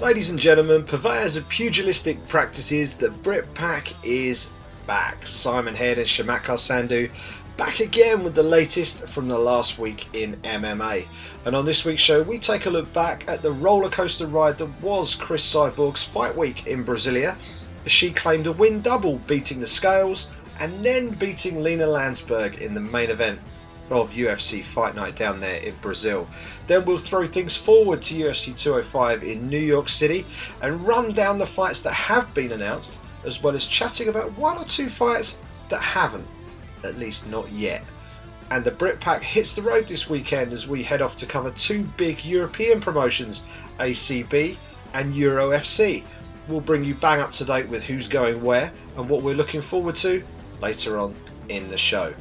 Ladies and gentlemen, purveyors of pugilistic practices, the Brit Pack is back. Simon Head and Shamakar Sandhu back again with the latest from the last week in MMA. And on this week's show, we take a look back at the roller coaster ride that was Cris Cyborg's fight week in Brasilia, as she claimed a win double, beating the Scales and then beating Lina Landsberg in the main event of UFC Fight Night down there in Brazil. Then we'll throw things forward to UFC 205 in New York City and run down the fights that have been announced, as well as chatting about one or two fights that haven't, at least not yet. And the Brit Pack hits the road this weekend as we head off to cover two big European promotions, ACB and Euro FC. We'll bring you bang up to date with who's going where and what we're looking forward to later on in the show.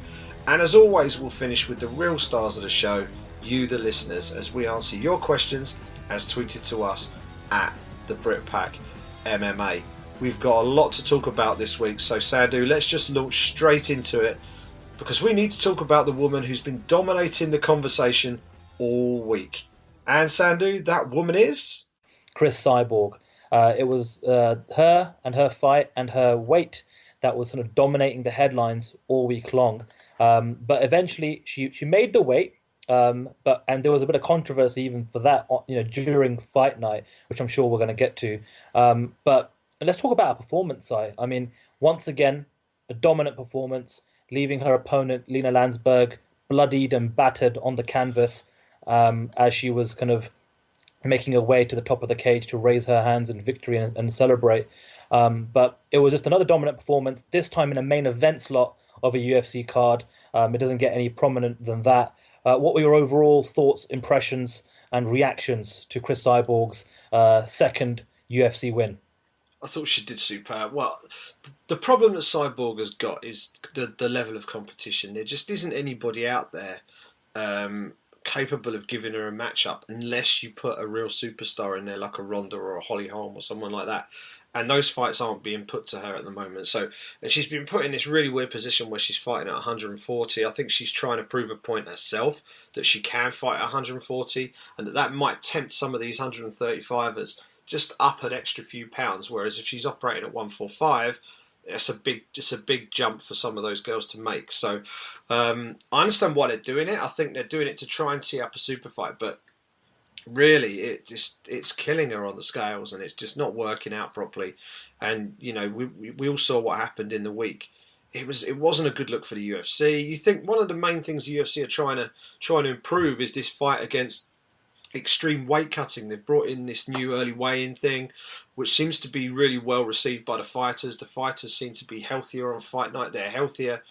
And as always, we'll finish with the real stars of the show, you the listeners, as we answer your questions as tweeted to us at the Brit Pack MMA. We've got a lot to talk about this week, so Sandhu, let's just launch straight into it, because we need to talk about the woman who's been dominating the conversation all week. And Sandhu, that woman is? Cris Cyborg. It was her and her fight and her weight that was sort of dominating the headlines all week long. But eventually she made the weight, and there was a bit of controversy even for that, during fight night, which I'm sure we're going to get to. But let's talk about her performance side. I mean, once again, a dominant performance, leaving her opponent Lina Landsberg bloodied and battered on the canvas, as she was kind of making her way to the top of the cage to raise her hands in victory and celebrate. But it was just another dominant performance, this time in a main event slot of a UFC card. It doesn't get any prominent than that. What were your overall thoughts, impressions, and reactions to Cris Cyborg's second UFC win? I thought she did superb. Well, the problem that Cyborg has got is the level of competition. There just isn't anybody out there capable of giving her a matchup unless you put a real superstar in there like a Ronda or a Holly Holm or someone like that. And those fights aren't being put to her at the moment. So, and she's been put in this really weird position where she's fighting at 140. I think she's trying to prove a point herself that she can fight at 140, and that might tempt some of these 135ers just up an extra few pounds. Whereas if she's operating at 145, it's a big jump for some of those girls to make. So I understand why they're doing it. I think they're doing it to try and tee up a super fight, but really it's killing her on the scales, and it's just not working out properly. And we all saw what happened in the week. It wasn't a good look for the UFC. You think one of the main things the UFC are trying to improve is this fight against extreme weight cutting. They've brought in this new early weigh-in thing, which seems to be really well received by the fighters. The fighters seem to be healthier on fight night. They're healthier,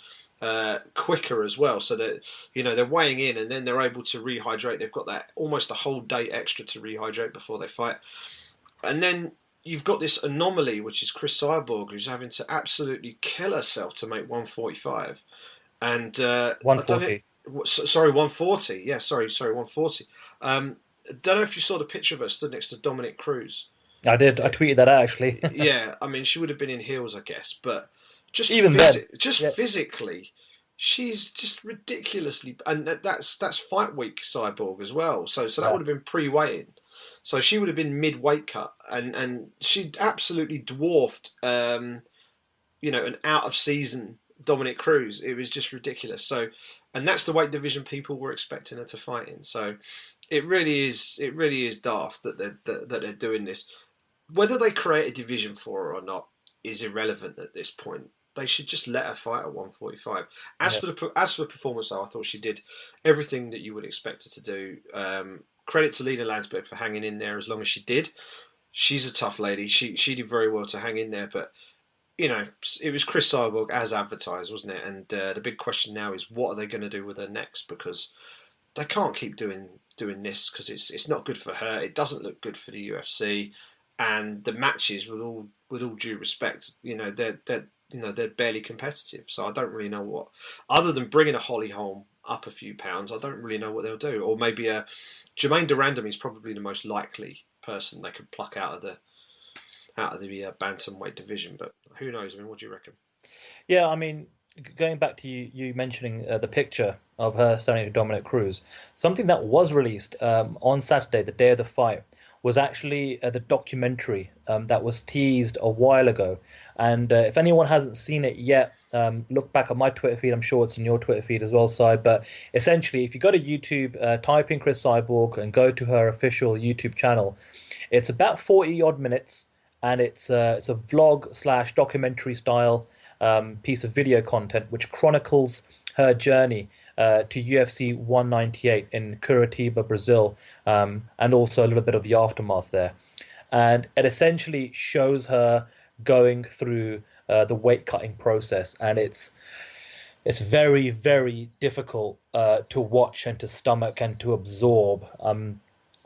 quicker as well. So that they're weighing in and then they're able to rehydrate. They've got that almost a whole day extra to rehydrate before they fight. And then you've got this anomaly, which is Cris Cyborg, who's having to absolutely kill herself to make 145. And 140. Sorry, 140. Yeah, sorry, 140. Don't know if you saw the picture of her stood next to Dominic Cruz. I did. I tweeted that out, actually. Yeah, I mean, she would have been in heels, I guess, but just physically, she's just ridiculously, and that's fight week Cyborg as well. So that would have been pre-weighing. So she would have been mid-weight cut, and she absolutely dwarfed, an out of season Dominic Cruz. It was just ridiculous. So, and that's the weight division people were expecting her to fight in. So, it really is daft that they're doing this. Whether they create a division for her or not is irrelevant at this point. They should just let her fight at 145. As for the performance, though, I thought she did everything that you would expect her to do. Credit to Lina Landsberg for hanging in there as long as she did. She's a tough lady. She did very well to hang in there, but it was Cris Cyborg as advertised, wasn't it? And the big question now is, what are they going to do with her next? Because they can't keep doing this, because it's not good for her. It doesn't look good for the UFC, and the matches, with all due respect, they're barely competitive. So I don't really know what, other than bringing a Holly Holm up a few pounds, I don't really know what they'll do. Or maybe Jermaine Durandam is probably the most likely person they could pluck out of the bantamweight division, but who knows? I mean, what do you reckon? Yeah, I mean, going back to you mentioning the picture of her standing to Dominic Cruz, something that was released on Saturday, the day of the fight, was actually the documentary that was teased a while ago. And if anyone hasn't seen it yet, look back at my Twitter feed. I'm sure it's in your Twitter feed as well, Si. But essentially, if you go to YouTube, type in Cris Cyborg and go to her official YouTube channel, it's about 40 odd minutes, and it's a vlog slash documentary style piece of video content which chronicles her journey to UFC 198 in Curitiba, Brazil, and also a little bit of the aftermath there. And it essentially shows her going through the weight cutting process, and it's very, very difficult to watch and to stomach and to absorb.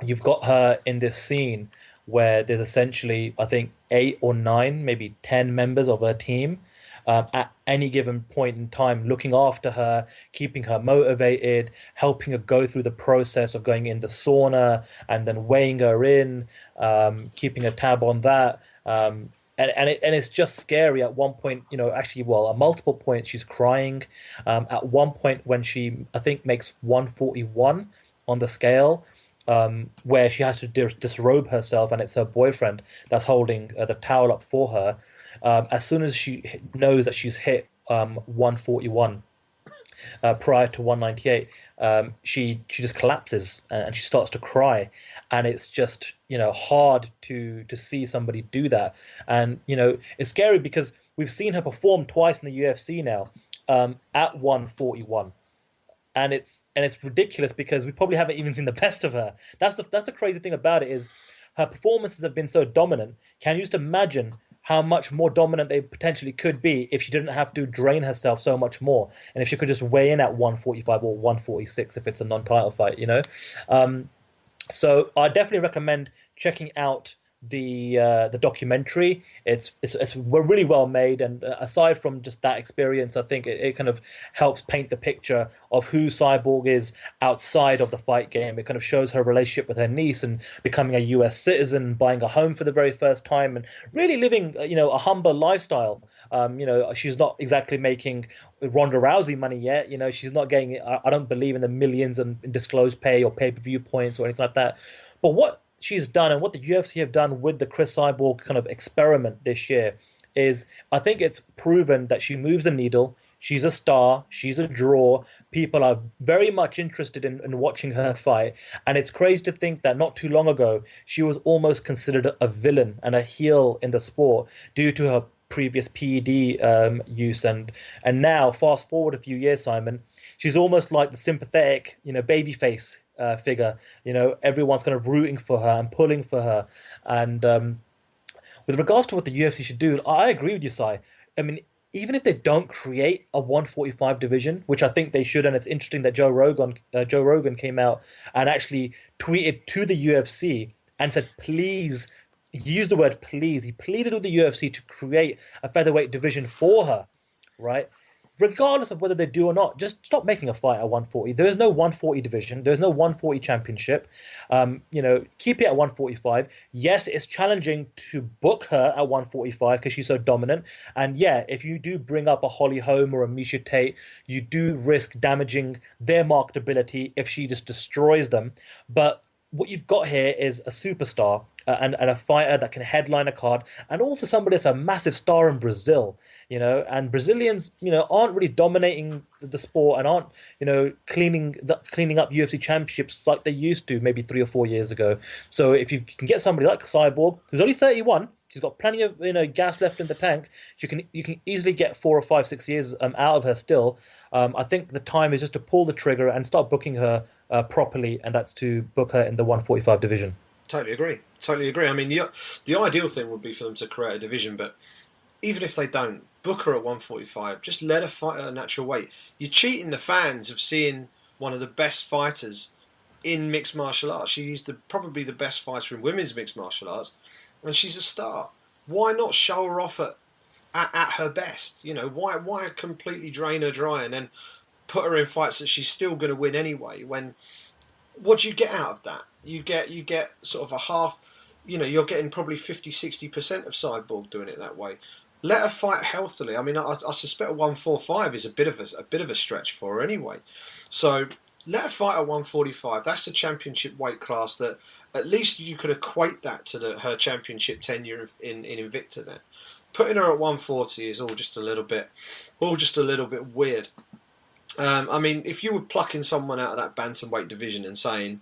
You've got her in this scene where there's essentially, I think, eight or nine, maybe 10 members of her team at any given point in time, looking after her, keeping her motivated, helping her go through the process of going in the sauna and then weighing her in, keeping a tab on that. And it's just scary at one point, actually, well, at multiple points, she's crying. At one point, when she, I think, makes 141 on the scale, where she has to disrobe herself, and it's her boyfriend that's holding the towel up for her. As soon as she knows that she's hit 141 prior to 198, she just collapses and she starts to cry, and it's just hard to see somebody do that, and it's scary because we've seen her perform twice in the UFC now at 141. And it's ridiculous because we probably haven't even seen the best of her. That's the crazy thing about it is her performances have been so dominant. Can you just imagine how much more dominant they potentially could be if she didn't have to drain herself so much more, and if she could just weigh in at 145 or 146 if it's a non-title fight. So I definitely recommend checking out the documentary. It's really well made, and aside from just that experience, I think it kind of helps paint the picture of who Cyborg is outside of the fight game. It kind of shows her relationship with her niece and becoming a US citizen, buying a home for the very first time, and really living a humble lifestyle. She's not exactly making Ronda Rousey money yet. She's not getting, I don't believe, in the millions in disclosed pay or pay-per-view points or anything like that. But what she's done and what the UFC have done with the Cris Cyborg kind of experiment this year is, I think it's proven that she moves the needle. She's a star. She's a draw. People are very much interested in watching her fight. And it's crazy to think that not too long ago, she was almost considered a villain and a heel in the sport due to her previous PED use. And now, fast forward a few years, Simon, she's almost like the sympathetic, babyface figure. Everyone's kind of rooting for her and pulling for her. And with regards to what the UFC should do, I agree with you, Si. I mean, even if they don't create a 145 division, which I think they should, and it's interesting that Joe Rogan came out and actually tweeted to the UFC and said, please, he used the word please. He pleaded with the UFC to create a featherweight division for her, right? Regardless of whether they do or not, just stop making a fight at 140. There is no 140 division. There is no 140 championship. Keep it at 145. Yes, it's challenging to book her at 145 because she's so dominant. And yeah, if you do bring up a Holly Holm or a Misha Tate, you do risk damaging their marketability if she just destroys them. But what you've got here is a superstar and a fighter that can headline a card, and also somebody that's a massive star in Brazil, and Brazilians, aren't really dominating the sport and aren't, cleaning up UFC championships like they used to maybe 3 or 4 years ago. So if you can get somebody like Cyborg, who's only 31, she's got plenty of gas left in the tank. You can easily get 4 or 5, 6 years out of her still. I think the time is just to pull the trigger and start booking her properly, and that's to book her in the 145 division. Totally agree. I mean, the ideal thing would be for them to create a division, but even if they don't, book her at 145. Just let her fight at a natural weight. You're cheating the fans of seeing one of the best fighters in mixed martial arts. She's probably the best fighter in women's mixed martial arts, and she's a star. Why not show her off at her best? Why completely drain her dry and then put her in fights that she's still going to win anyway? What do you get out of that? You get sort of a half. You're getting probably 50-60% of Cyborg doing it that way. Let her fight healthily. I mean, I suspect 145 is a bit of a stretch for her anyway. So let her fight at 145. That's the championship weight class that at least you could equate that to her championship tenure in Invicta. Then putting her at 140 is all just a little bit weird. I mean, if you were plucking someone out of that bantamweight division and saying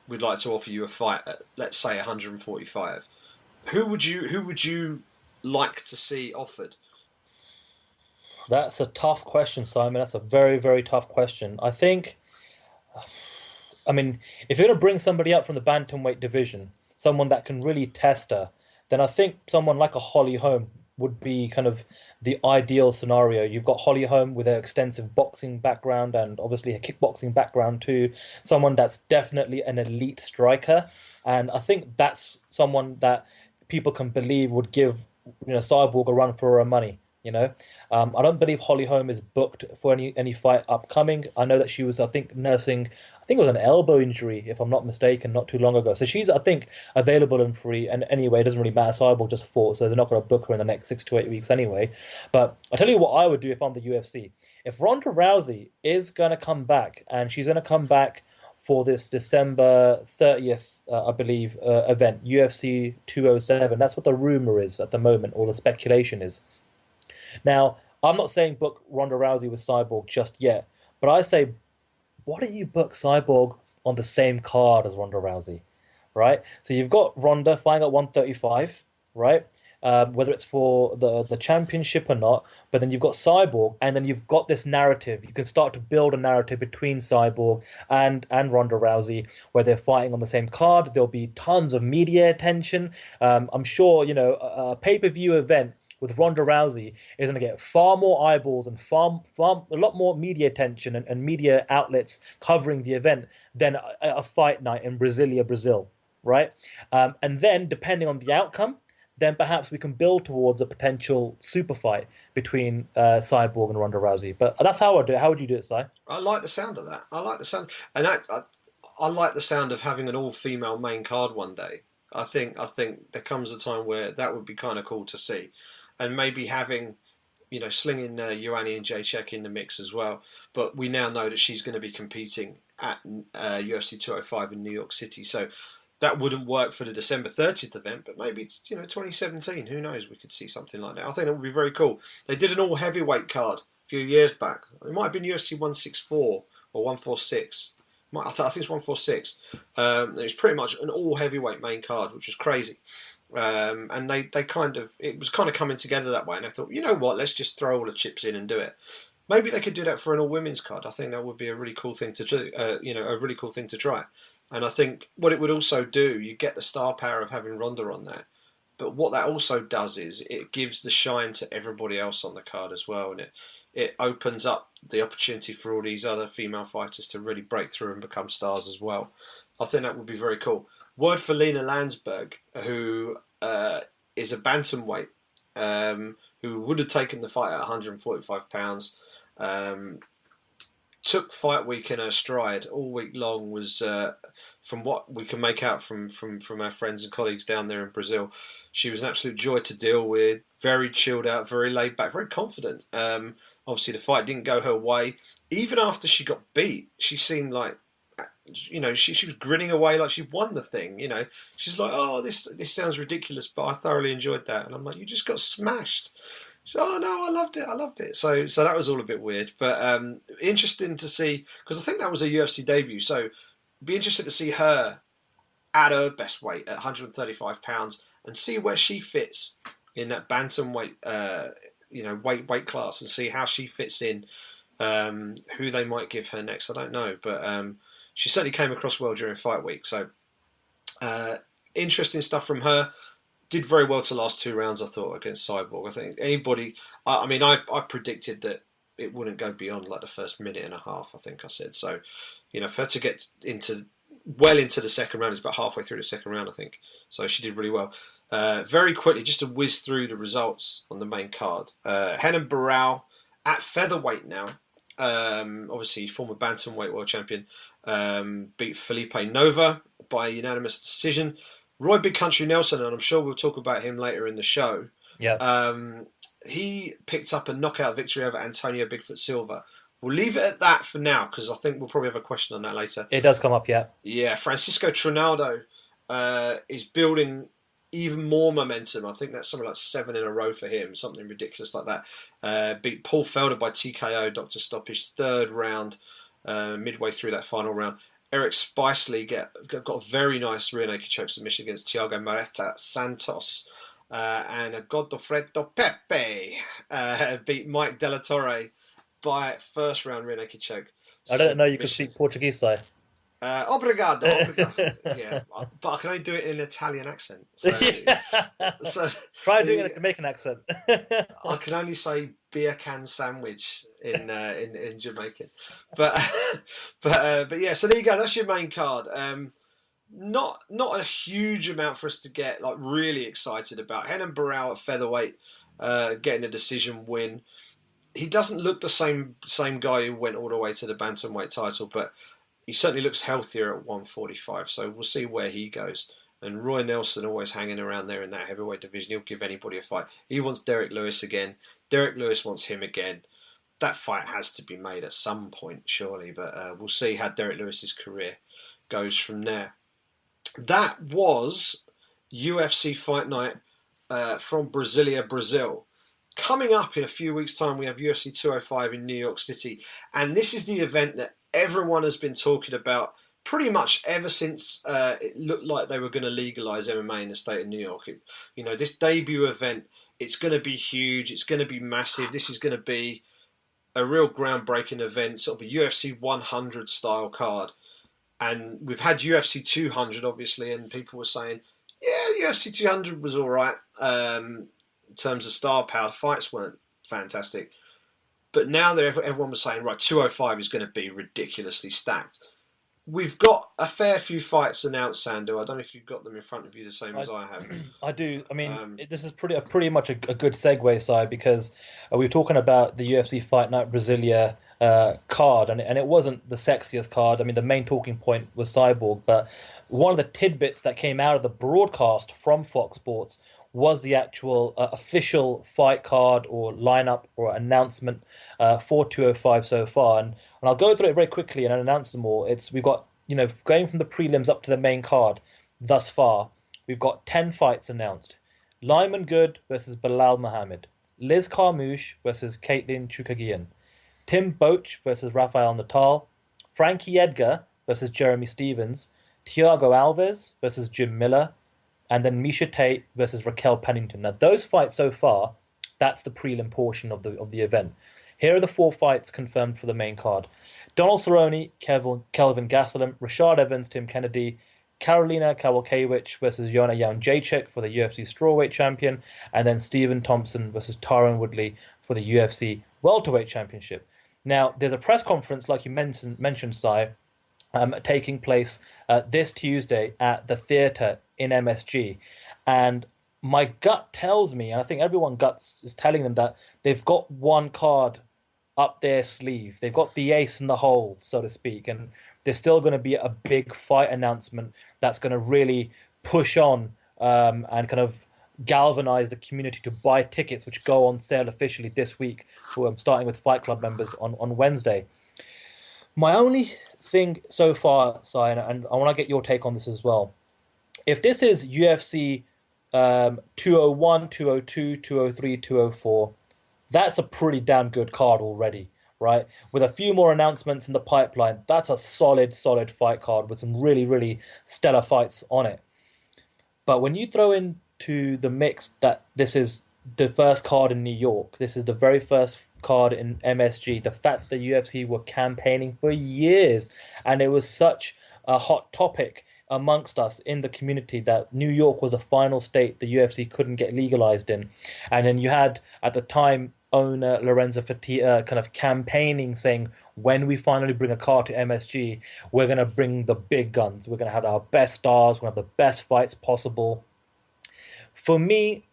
we'd like to offer you a fight at, let's say, 145, who would you like to see offered? That's a tough question, Simon. That's a very, very tough question. I mean, if you're going to bring somebody up from the bantamweight division, someone that can really test her, then I think someone like a Holly Holm would be kind of the ideal scenario. You've got Holly Holm with an extensive boxing background and obviously a kickboxing background too. Someone that's definitely an elite striker, and I think that's someone that people can believe would give Cyborg a run for her money. I don't believe Holly Holm is booked for any fight upcoming. I know that she was, I think, nursing, I think it was an elbow injury, if I'm not mistaken, not too long ago. So she's, I think, available and free. And anyway, it doesn't really matter. Cyborg just fought, so they're not going to book her in the next 6 to 8 weeks anyway. But I'll tell you what I would do if I'm the UFC. If Ronda Rousey is going to come back, and she's going to come back for this December 30th, I believe, event, UFC 207. That's what the rumor is at the moment, or the speculation is. Now, I'm not saying book Ronda Rousey with Cyborg just yet, but I say, why don't you book Cyborg on the same card as Ronda Rousey, right? So you've got Ronda fighting at 135, right? Whether it's for the championship or not, but then you've got Cyborg, and then you've got this narrative. You can start to build a narrative between Cyborg and Ronda Rousey, where they're fighting on the same card. There'll be tons of media attention. I'm sure, a pay-per-view event with Ronda Rousey is going to get far more eyeballs and far a lot more media attention and media outlets covering the event than a fight night in Brasilia, Brazil, right? And then, depending on the outcome, then perhaps we can build towards a potential super fight between Cyborg and Ronda Rousey. But that's how I would do it. How would you do it, Cy? I like the sound of that. I like the sound, and I like the sound of having an all-female main card one day. I think there comes a time where that would be kind of cool to see. And maybe having, slinging Ioane and Jacek in the mix as well. But we now know that she's going to be competing at UFC 205 in New York City. So that wouldn't work for the December 30th event, but maybe it's, 2017. Who knows? We could see something like that. I think that would be very cool. They did an all-heavyweight card a few years back. It might have been UFC 164 or 146. I think it's 146. It was pretty much an all-heavyweight main card, which was crazy. And they it was kind of coming together that way, and I thought, you know what, let's just throw all the chips in and do it. Maybe they could do that for an all women's card. I think that would be a really cool thing to do. A really cool thing to try. And I think what it would also do, you get the star power of having Ronda on there, but what that also does is it gives the shine to everybody else on the card as well, and it opens up the opportunity for all these other female fighters to really break through and become stars as well. I think that would be very cool. Word for Lena Landsberg, who is a bantamweight, who would have taken the fight at 145 pounds, took fight week in her stride all week long. Was from what we can make out from our friends and colleagues down there in Brazil, she was an absolute joy to deal with. Very chilled out, very laid back, very confident. Obviously, the fight didn't go her way. Even after she got beat, she seemed like, she was grinning away like she won the thing. She's like, oh, this sounds ridiculous, but I thoroughly enjoyed that. And I'm like, you just got smashed. She's like, oh no, I loved it. So that was all a bit weird, but interesting to see, because I think that was a UFC debut. So it'd be interested to see her at her best weight at 135 pounds and see where she fits in that bantamweight, weight class, and see how she fits in. Who they might give her next, I don't know, but she certainly came across well during fight week. So interesting stuff from her. Did very well to last 2 rounds, I thought, against Cyborg. I think anybody, I predicted that it wouldn't go beyond like the first minute and a half, I think I said. So, for her to get into the second round, it's about halfway through the second round, I think. So she did really well. Very quickly, just to whiz through the results on the main card. Renan Barão at featherweight now. Obviously, former bantamweight world champion, beat Felipe Nova by unanimous decision. Roy Big Country Nelson, and I'm sure we'll talk about him later in the show. Yeah. He picked up a knockout victory over Antonio Bigfoot Silva. We'll leave it at that for now, because I think we'll probably have a question on that later. It does come up, yeah. Yeah, Francisco Trinaldo is building even more momentum. I think that's something like 7 in a row for him, something ridiculous like that. Beat Paul Felder by TKO, Dr. Stoppage, third round, midway through that final round. Eric Spicely got a very nice rear naked choke submission against Thiago Mareta Santos. And a Godofredo Pepe beat Mike Della Torre by first round rear naked choke. I didn't know you could speak Portuguese, Si. Obrigado, obrigado. Yeah, but I can only do it in an Italian accent. So, so try doing it in a Jamaican accent. I can only say beer can sandwich in Jamaican. But yeah. So there you go. That's your main card. Not a huge amount for us to get like really excited about. Renan Barão at featherweight, getting a decision win. He doesn't look the same guy who went all the way to the bantamweight title, but he certainly looks healthier at 145. So we'll see where he goes. And Roy Nelson always hanging around there in that heavyweight division. He'll give anybody a fight. He wants Derek Lewis again. Derek Lewis wants him again. That fight has to be made at some point, surely. But we'll see how Derek Lewis's career goes from there. That was UFC Fight Night from Brasilia, Brazil. Coming up in a few weeks' time, we have UFC 205 in New York City. And this is the event that everyone has been talking about pretty much ever since it looked like they were going to legalise MMA in the state of New York. This debut event, it's going to be huge. It's going to be massive. This is going to be a real groundbreaking event, sort of a UFC 100 style card. And we've had UFC 200, obviously, and people were saying, yeah, UFC 200 was all right in terms of star power. The fights weren't fantastic. But now that everyone was saying, right, 205 is going to be ridiculously stacked. We've got a fair few fights announced, Sandu. I don't know if you've got them in front of you the same as I have. I do. I mean, this is pretty much a good segue, Si, because we were talking about the UFC Fight Night Brasilia card, and it wasn't the sexiest card. I mean, the main talking point was Cyborg, but one of the tidbits that came out of the broadcast from Fox Sports was the actual official fight card or lineup or announcement for 205 so far. And I'll go through it very quickly and announce them all. We've got, going from the prelims up to the main card thus far, we've got 10 fights announced. Lyman Good versus Bilal Muhammad. Liz Carmouche versus Caitlin Chukagian. Tim Boetsch versus Rafael Natal. Frankie Edgar versus Jeremy Stevens. Thiago Alves versus Jim Miller. And then Misha Tate versus Raquel Pennington. Now, those fights so far, that's the prelim portion of the event. Here are the 4 fights confirmed for the main card. Donald Cerrone, Kelvin Gastelum, Rashad Evans, Tim Kennedy, Karolina Kowalkiewicz versus Joanna Jędrzejczyk for the UFC strawweight champion, and then Stephen Thompson versus Tyron Woodley for the UFC welterweight championship. Now, there's a press conference, like you mentioned, Si, taking place this Tuesday at the theatre in MSG. And my gut tells me, and I think everyone guts is telling them, that they've got one card up their sleeve. They've got the ace in the hole, so to speak. And there's still going to be a big fight announcement that's going to really push on and kind of galvanize the community to buy tickets, which go on sale officially this week, starting with Fight Club members on Wednesday. My only thing so far, Si, and I want to get your take on this as well. If this is UFC 201, 202, 203, 204, that's a pretty damn good card already, right? With a few more announcements in the pipeline, that's a solid fight card with some really, really stellar fights on it. But when you throw into the mix that this is the first card in New York, this is the very first card in MSG, the fact that UFC were campaigning for years, and it was such a hot topic amongst us in the community that New York was the final state the UFC couldn't get legalized in. And then you had, at the time, owner Lorenzo Fertitta kind of campaigning, saying, when we finally bring a card to MSG, we're going to bring the big guns. We're going to have our best stars. We're going to have the best fights possible. For me,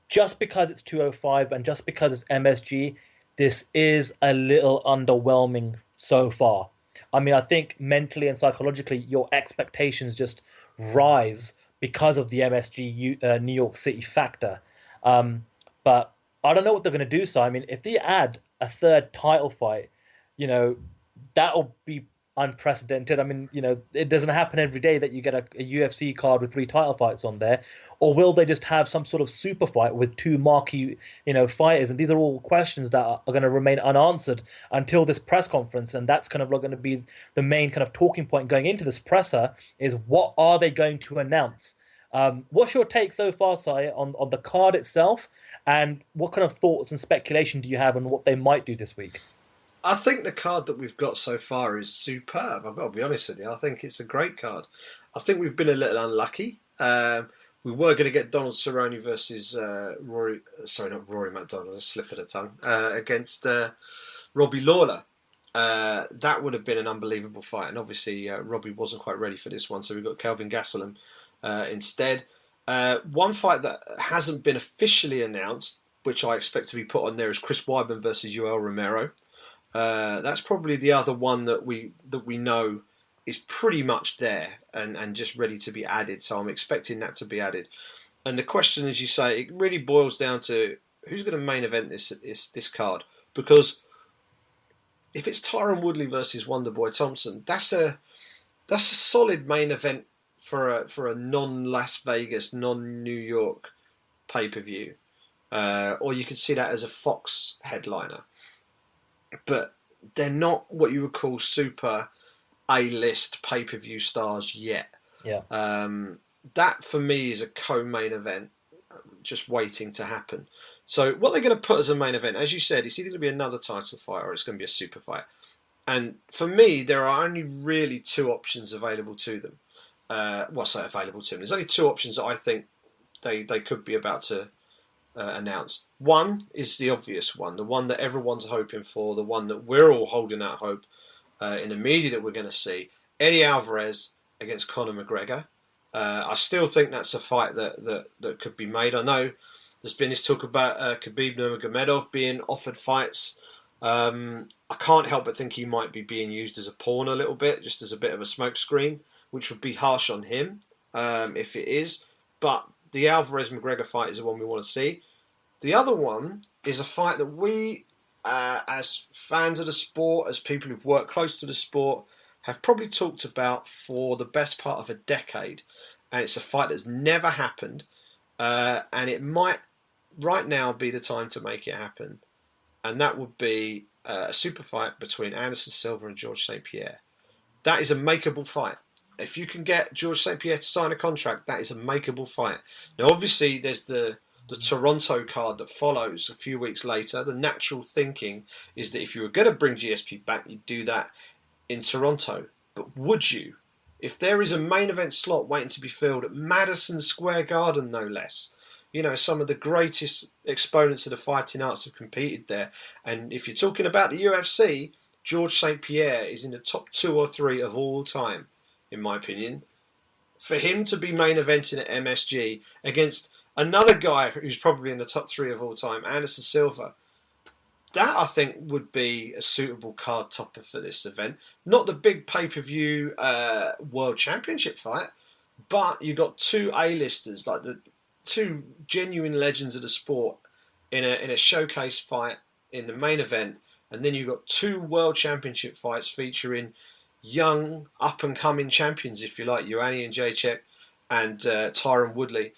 just because it's 205 and just because it's MSG, this is a little underwhelming so far. I mean, I think mentally and psychologically, your expectations just rise because of the MSG New York City factor. But I don't know what they're going to do. So, I mean, if they add a third title fight, that'll be unprecedented. I mean, it doesn't happen every day that you get a UFC card with three title fights on there. Or will they just have some sort of super fight with two marquee, fighters? And these are all questions that are going to remain unanswered until this press conference. And that's kind of going to be the main kind of talking point going into this presser is what are they going to announce? What's your take so far, Sai, on the card itself? And what kind of thoughts and speculation do you have on what they might do this week? I think the card that we've got so far is superb. I've got to be honest with you. I think it's a great card. I think we've been a little unlucky. We were going to get Donald Cerrone versus Rory. Sorry, not Rory McDonald. A slip of the tongue against Robbie Lawler. That would have been an unbelievable fight, and obviously Robbie wasn't quite ready for this one, so we got Kelvin Gastelum instead. One fight that hasn't been officially announced, which I expect to be put on there, is Chris Weidman versus Yoel Romero. That's probably the other one that we know is pretty much there and just ready to be added. So I'm expecting that to be added. And the question, as you say, it really boils down to who's going to main event this card. Because if it's Tyron Woodley versus Wonderboy Thompson, that's a solid main event for a non-Las Vegas, non-New York pay-per-view. Or you could see that as a Fox headliner. But they're not what you would call super A-list pay-per-view stars yet. Yeah. That for me is a co-main event, just waiting to happen. So what they're going to put as a main event, as you said, it's either going to be another title fight or it's going to be a super fight. And for me, there are only really two options available to them. Available to them. There's only two options that I think they could be about to announced. One is the obvious one, the one that everyone's hoping for, the one that we're all holding out hope in the media that we're going to see. Eddie Alvarez against Conor McGregor. I still think that's a fight that could be made. I know there's been this talk about Khabib Nurmagomedov being offered fights. I can't help but think he might be being used as a pawn a little bit, just as a bit of a smokescreen, which would be harsh on him if it is. But the Alvarez-McGregor fight is the one we want to see. The other one is a fight that we, as fans of the sport, as people who've worked close to the sport, have probably talked about for the best part of a decade. And it's a fight that's never happened. And it might right now be the time to make it happen. And that would be a super fight between Anderson Silva and George St. Pierre. That is a makeable fight. If you can get George St. Pierre to sign a contract, that is a makeable fight. Now, obviously, there's the Toronto card that follows a few weeks later. The natural thinking is that if you were going to bring GSP back, you'd do that in Toronto. But would you? If there is a main event slot waiting to be filled at Madison Square Garden, no less. Some of the greatest exponents of the fighting arts have competed there. And if you're talking about the UFC, George St. Pierre is in the top 2 or 3 of all time, in my opinion. For him to be main eventing at MSG against another guy who's probably in the top 3 of all time, Anderson Silva, that I think would be a suitable card topper for this event. Not the big pay-per-view World Championship fight, but you got two A-listers, like the two genuine legends of the sport in a showcase fight in the main event, and then you got 2 World Championship fights featuring young up-and-coming champions, if you like, Ioanni and Jacek and Tyron Woodley,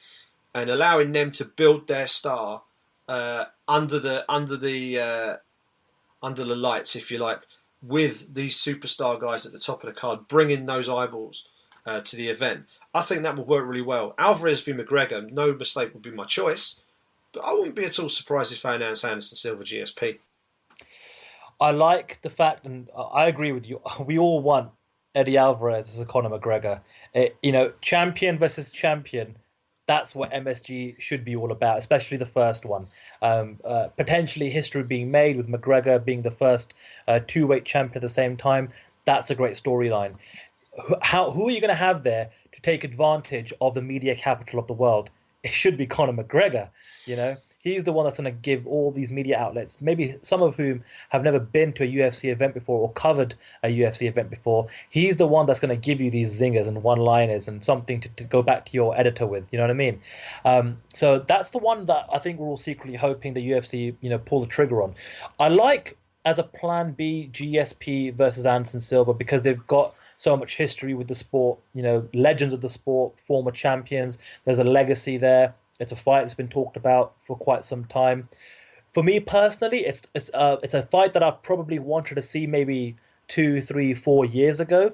and allowing them to build their star under the lights, if you like, with these superstar guys at the top of the card, bringing those eyeballs to the event. I think that would work really well. Alvarez v McGregor, no mistake, would be my choice, but I wouldn't be at all surprised if they announced Anderson Silva GSP. I like the fact, and I agree with you, we all want Eddie Alvarez as a Conor McGregor. Champion versus champion, that's what MSG should be all about, especially the first one. Potentially history being made with McGregor being the first two-weight champion at the same time. That's a great storyline. Who are you going to have there to take advantage of the media capital of the world? It should be Conor McGregor. He's the one that's going to give all these media outlets, maybe some of whom have never been to a UFC event before or covered a UFC event before. He's the one that's going to give you these zingers and one-liners and something to go back to your editor with. You know what I mean? So that's the one that I think we're all secretly hoping the UFC, pull the trigger on. I like as a plan B GSP versus Anderson Silva because they've got so much history with the sport, legends of the sport, former champions. There's a legacy there. It's a fight that's been talked about for quite some time. For me personally, it's a fight that I probably wanted to see maybe 2, 3, 4 years ago.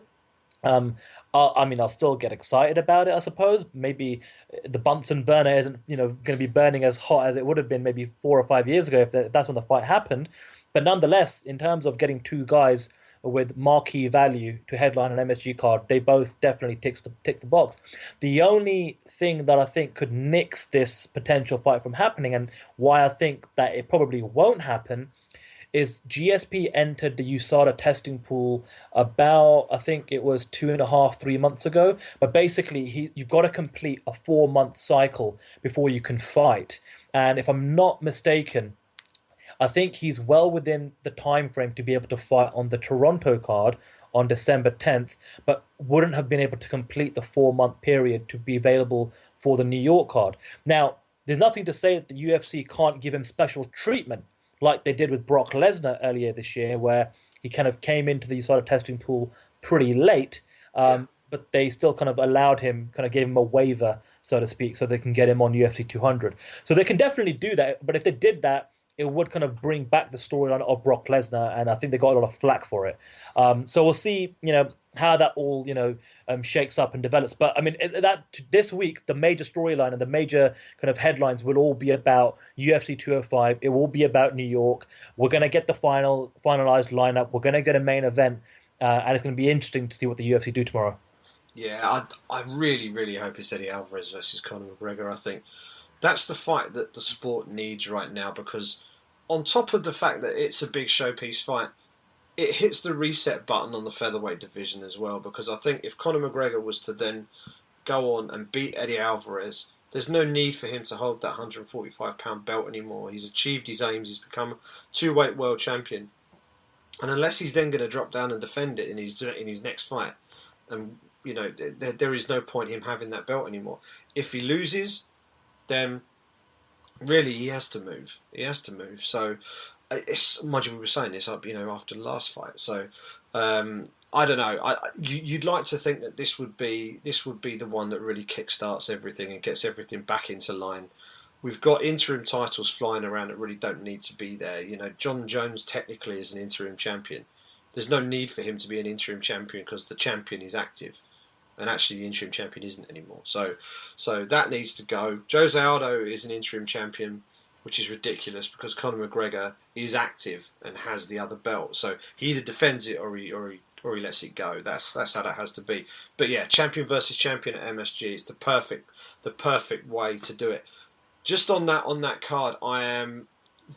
Um, I mean, I'll still get excited about it, I suppose. Maybe the Bunsen burner isn't, going to be burning as hot as it would have been maybe 4 or 5 years ago if that's when the fight happened. But nonetheless, in terms of getting two guys with marquee value to headline an MSG card, they both definitely tick the box. The only thing that I think could nix this potential fight from happening, and why I think that it probably won't happen, is GSP entered the USADA testing pool about, I think it was 2.5, 3 months ago. But basically, you've got to complete a 4 month cycle before you can fight. And if I'm not mistaken, I think he's well within the time frame to be able to fight on the Toronto card on December 10th, but wouldn't have been able to complete the 4 month period to be available for the New York card. Now, there's nothing to say that the UFC can't give him special treatment like they did with Brock Lesnar earlier this year, where he kind of came into the sort of testing pool pretty late, Yeah. but they still kind of allowed him, kind of gave him a waiver, so to speak, so they can get him on UFC 200. So they can definitely do that, but if they did that, it would kind of bring back the storyline of Brock Lesnar, and I think they got a lot of flack for it. So we'll see, how that all, shakes up and develops. But I mean, that this week, the major storyline and the major kind of headlines will all be about UFC 205. It will be about New York. We're going to get the finalized lineup. We're going to get a main event, and it's going to be interesting to see what the UFC do tomorrow. Yeah, I really, really hope it's Eddie Alvarez versus Conor McGregor. I think that's the fight that the sport needs right now because, on top of the fact that it's a big showpiece fight, it hits the reset button on the featherweight division as well. Because I think if Conor McGregor was to then go on and beat Eddie Alvarez, there's no need for him to hold that 145-pound belt anymore. He's achieved his aims. He's become two-weight world champion, and unless he's then going to drop down and defend it in his next fight, and there is no point in him having that belt anymore. If he loses, then really he has to move. He has to move. So it's much we were saying this up, after the last fight. So I don't know. You'd like to think that this would be the one that really kickstarts everything and gets everything back into line. We've got interim titles flying around that really don't need to be there. John Jones technically is an interim champion. There's no need for him to be an interim champion because the champion is active. And actually the interim champion isn't anymore. So that needs to go. Jose Aldo is an interim champion, which is ridiculous because Conor McGregor is active and has the other belt. So he either defends it or he lets it go. That's how that has to be. But yeah, champion versus champion at MSG is the perfect way to do it. Just on that card, I am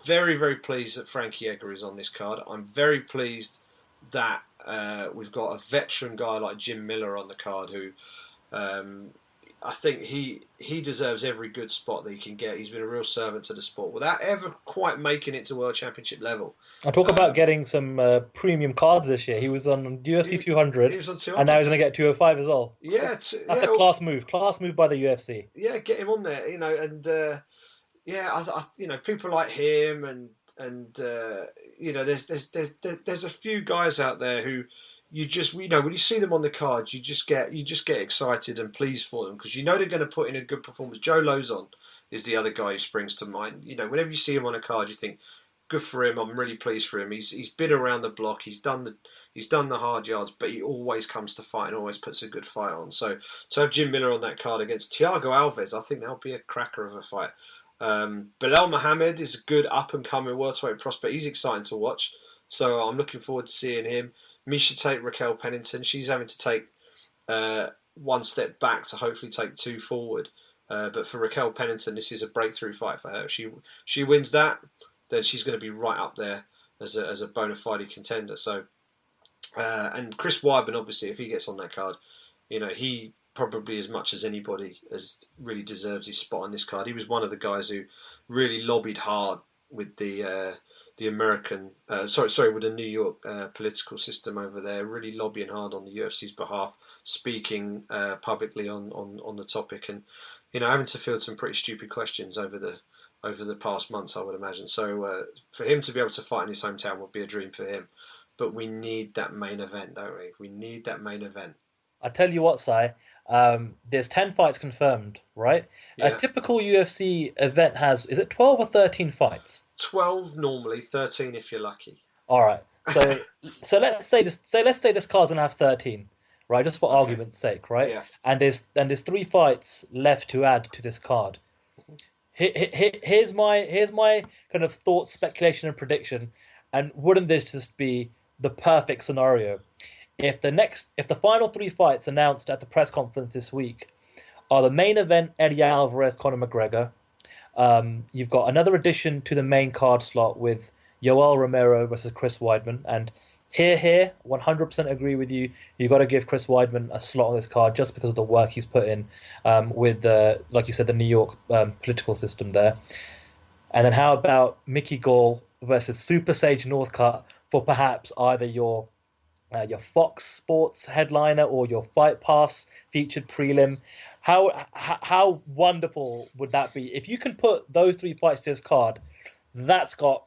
very, very pleased that Frankie Edgar is on this card. I'm very pleased that we've got a veteran guy like Jim Miller on the card who I think he deserves every good spot that he can get. He's been a real servant to the sport without ever quite making it to World Championship level. I talk about getting some premium cards this year. He was on UFC He 200, was on and now 200. he's going to get 205 as well. Yeah, That's a class move. Class move by the UFC. yeah, get him on there, and people like him and there's a few guys out there who you just when you see them on the cards you just get excited and pleased for them because they're going to put in a good performance. Joe Lozon is the other guy who springs to mind. Whenever you see him on a card you think good for him. I'm really pleased for him. He's been around the block. He's done the hard yards, but he always comes to fight and always puts a good fight on. So to have Jim Miller on that card against Thiago Alves, I think that'll be a cracker of a fight. Bilal Muhammad is a good up-and-coming welterweight prospect. He's exciting to watch, so I'm looking forward to seeing him. Misha Tate, Raquel Pennington, she's having to take one step back to hopefully take two forward. But for Raquel Pennington, this is a breakthrough fight for her. If she wins that, then she's going to be right up there as a bona fide contender. So, and Chris Weidman, obviously, if he gets on that card, he probably as much as anybody as really deserves his spot on this card. He was one of the guys who really lobbied hard with the American, with the New York political system over there, really lobbying hard on the UFC's behalf, speaking publicly on the topic, and having to field some pretty stupid questions over over the past months, I would imagine. So for him to be able to fight in his hometown would be a dream for him. But we need that main event, don't we? We need that main event. I tell you what, Si, there's 10 fights confirmed, right? A Yeah, typical UFC event has, is it 12 or 13 fights? 12 normally, 13 if you're lucky. All right. So let's say this card's gonna have 13, right? Just for Okay. argument's sake, right? Yeah. And there's 3 fights left to add to this card. Here's my kind of thought, speculation, and prediction. And wouldn't this just be the perfect scenario? If the final 3 fights announced at the press conference this week are the main event, Eddie Alvarez, Conor McGregor. You've got another addition to the main card slot with Yoel Romero versus Chris Weidman. And here, 100% agree with you. You've got to give Chris Weidman a slot on this card just because of the work he's put in with, like you said, the New York political system there. And then how about Mickey Gall versus Super Sage Northcutt for perhaps either your Fox Sports headliner or your Fight Pass featured prelim? How wonderful would that be if you can put those 3 fights to this card? That's got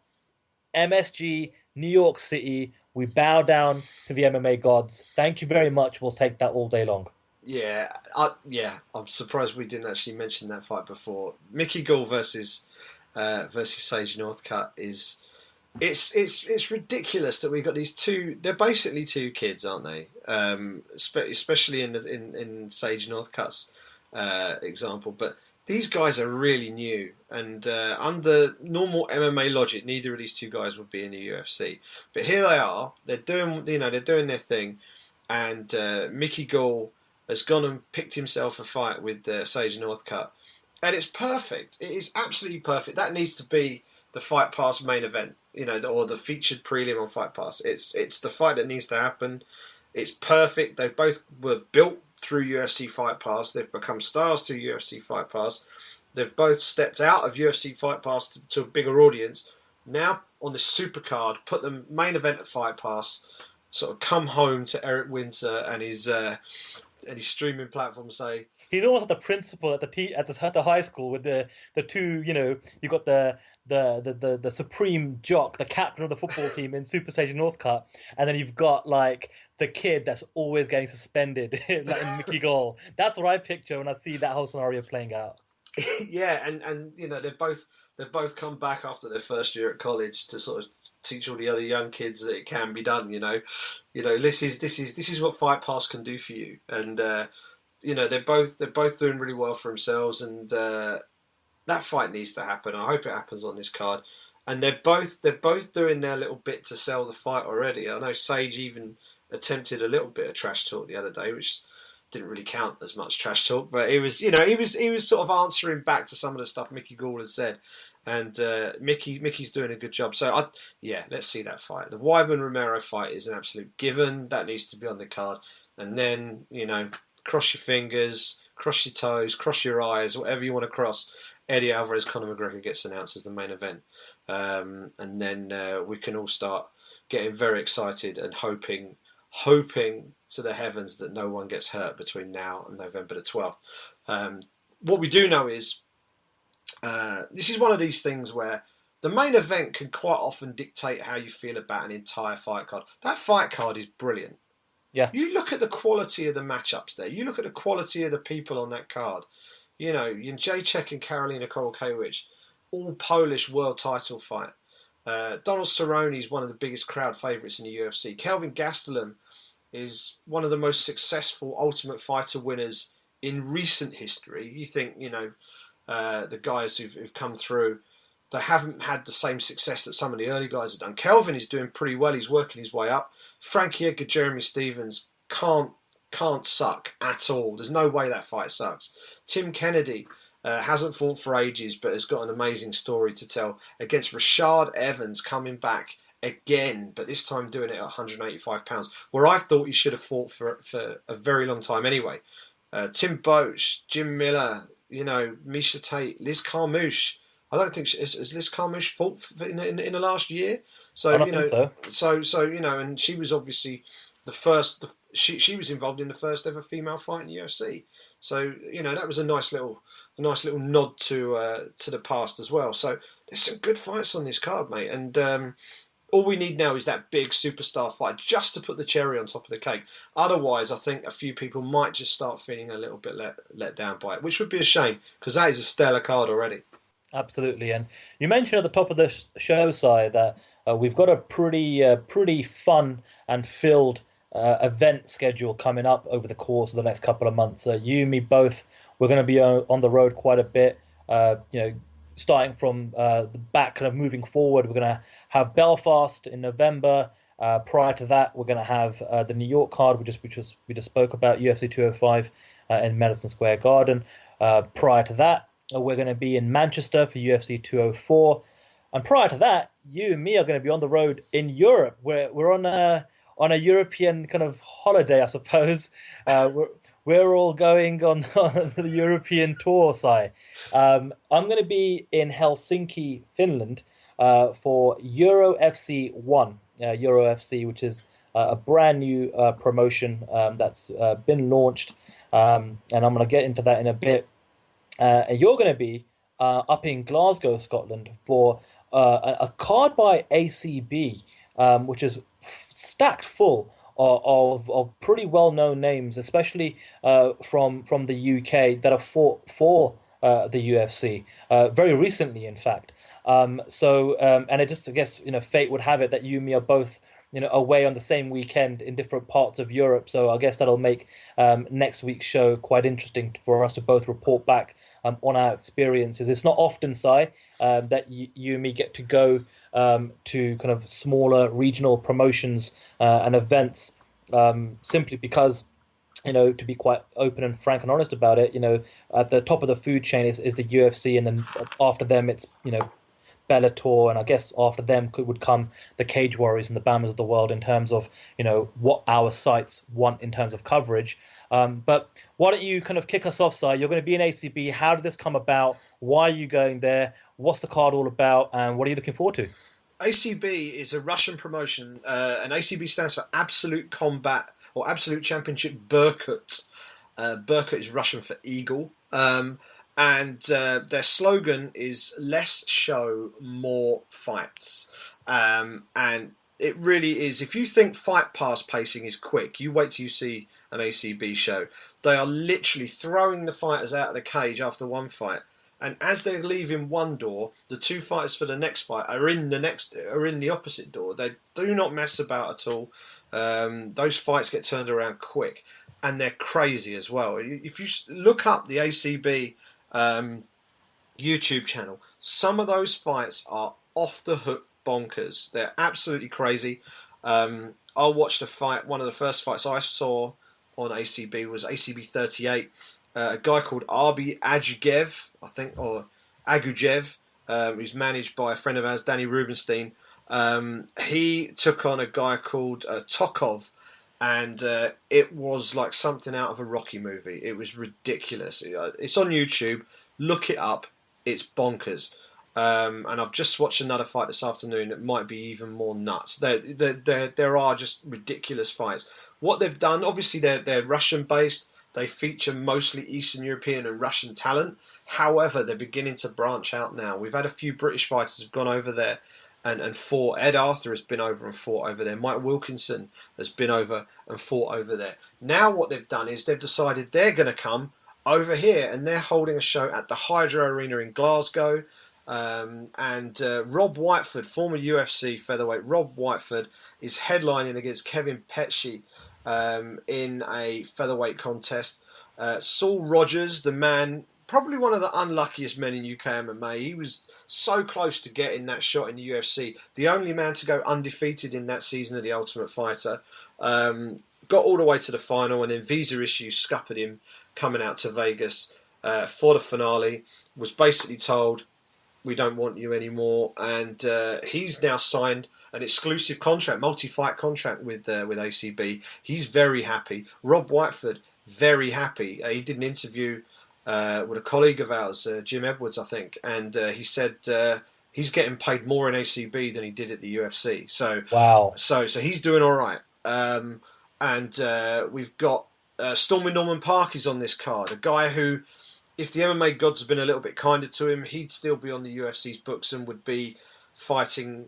MSG, New York City. We bow down to the MMA gods. Thank you very much. We'll take that all day long. Yeah. I'm surprised we didn't actually mention that fight before. Mickey Gall versus Sage Northcutt is it's ridiculous that we've got these two. They're basically two kids, aren't they? Especially in Sage Northcutt's example, but these guys are really new, and under normal MMA logic, neither of these two guys would be in the UFC. But here they are. They're doing their thing, and Mickey Gall has gone and picked himself a fight with Sage Northcutt, and it's perfect. It is absolutely perfect. That needs to be the Fight Pass main event, or the featured prelim on Fight Pass. It's the fight that needs to happen. It's perfect. They both were built through UFC Fight Pass. They've become stars through UFC Fight Pass. They've both stepped out of UFC Fight Pass to a bigger audience. Now on this super card, put the main event at Fight Pass. Sort of come home to Eric Winter and his streaming platform. Say He's almost like the principal at the high school with the two. You got the supreme jock, the captain of the football team in Super Sage Northcutt, and then you've got like the kid that's always getting suspended, like in Mickey Gall. That's what I picture when I see that whole scenario playing out. yeah, and they've both come back after their first year at college to sort of teach all the other young kids that it can be done. This is what Fight Pass can do for you, and they're both doing really well for themselves, and that fight needs to happen. I hope it happens on this card. And they're both doing their little bit to sell the fight already. I know Sage even attempted a little bit of trash talk the other day, which didn't really count as much trash talk, but it was he was sort of answering back to some of the stuff Mickey Gall had said, and Mickey's doing a good job. So let's see that fight. The Weidman Romero fight is an absolute given. That needs to be on the card, and then cross your fingers, cross your toes, cross your eyes, whatever you want to cross. Eddie Alvarez, Conor McGregor gets announced as the main event, and then we can all start getting very excited and hoping to the heavens that no one gets hurt between now and November the 12th. What we do know is this is one of these things where the main event can quite often dictate how you feel about an entire fight card. That fight card is brilliant. Yeah. You look at the quality of the matchups there. You look at the quality of the people on that card. Jacek and Karolina Kowalkiewicz, all Polish world title fight. Donald Cerrone is one of the biggest crowd favourites in the UFC. Kelvin Gastelum is one of the most successful Ultimate Fighter winners in recent history. You think, the guys who've come through, they haven't had the same success that some of the early guys have done. Kelvin is doing pretty well. He's working his way up. Frankie Edgar, Jeremy Stevens can't suck at all. There's no way that fight sucks. Tim Kennedy hasn't fought for ages, but has got an amazing story to tell against Rashad Evans coming back again, but this time doing it at 185 pounds, where I thought he should have fought for a very long time anyway. Tim Boach, Jim Miller, Misha Tate, Liz Carmouche. I don't think has Liz Carmouche fought in the last year. So I don't think so. So and she was obviously the first she was involved in the first ever female fight in the UFC. So that was a nice little nod to the past as well. So there's some good fights on this card, mate, and all we need now is that big superstar fight just to put the cherry on top of the cake. Otherwise, I think a few people might just start feeling a little bit let down by it, which would be a shame because that is a stellar card already. Absolutely. And you mentioned at the top of the show, Si, that we've got a pretty fun and filled event schedule coming up over the course of the next couple of months. You and me both, we're going to be on the road quite a bit. Starting from the back, kind of moving forward, we're going to have Belfast in November. Prior to that, we're going to have the New York card, we just spoke about, UFC 205 in Madison Square Garden. Prior to that, we're going to be in Manchester for UFC 204. And prior to that, you and me are going to be on the road in Europe. We're on a European kind of holiday, I suppose. We're all going on, on the European tour, Si. I'm going to be in Helsinki, Finland, for Euro FC 1. Euro FC, which is a brand new promotion that's been launched. And I'm going to get into that in a bit. You're going to be up in Glasgow, Scotland, for a card by ACB, which is stacked full of pretty well-known names, especially from the UK that have fought for the UFC very recently, in fact. And it just, I guess, fate would have it that you and me are both, away on the same weekend in different parts of Europe. So I guess that'll make next week's show quite interesting for us to both report back on our experiences. It's not often, Si, that you and me get to go to kind of smaller regional promotions and events, simply because, to be quite open and frank and honest about it, at the top of the food chain is the UFC, and then after them it's, Bellator, and I guess after them would come the Cage Warriors and the Bammers of the world in terms of, what our sites want in terms of coverage. But why don't you kind of kick us off, Si? You're going to be in ACB. How did this come about? Why are you going there? What's the card all about? And what are you looking forward to? ACB is a Russian promotion, and ACB stands for Absolute Combat or Absolute Championship Berkut. Berkut is Russian for eagle. And their slogan is less show, more fights. And it really is. If you think fight pass pacing is quick, you wait till you see an ACB show. They are literally throwing the fighters out of the cage after one fight. And as they're leaving one door, the two fighters for the next fight are in the opposite door. They do not mess about at all. Those fights get turned around quick, and they're crazy as well. If you look up the ACB YouTube channel, some of those fights are off the hook bonkers. They're absolutely crazy. I watched a fight. One of the first fights I saw on ACB was ACB 38. A guy called Arbi Agujev, I think, or Agujev, who's managed by a friend of ours, Danny Rubenstein. He took on a guy called Tokov, and it was like something out of a Rocky movie. It was ridiculous. It's on YouTube. Look it up. It's bonkers. And I've just watched another fight this afternoon that might be even more nuts. There are just ridiculous fights. What they've done, obviously they're Russian-based. They feature mostly Eastern European and Russian talent. However, they're beginning to branch out now. We've had a few British fighters who've gone over there and fought. Ed Arthur has been over and fought over there. Mike Wilkinson has been over and fought over there. Now what they've done is they've decided they're going to come over here, and they're holding a show at the Hydro Arena in Glasgow. Rob Whiteford, former UFC featherweight Rob Whiteford, is headlining against Kevin Petchy in a featherweight contest. Saul Rogers, the man, probably one of the unluckiest men in UK MMA. He was so close to getting that shot in the UFC. The only man to go undefeated in that season of The Ultimate Fighter. Got all the way to the final, and then visa issues scuppered him coming out to Vegas for the finale. Was basically told, we don't want you anymore, and he's now signed an exclusive contract, multi-fight contract with ACB. He's very happy. Rob Whiteford, very happy. He did an interview with a colleague of ours, Jim Edwards, I think, and he said he's getting paid more in ACB than he did at the UFC. So Wow. So he's doing all right. and we've got Stormy Norman Park is on this card, a guy who, if the MMA gods had been a little bit kinder to him, he'd still be on the UFC's books and would be fighting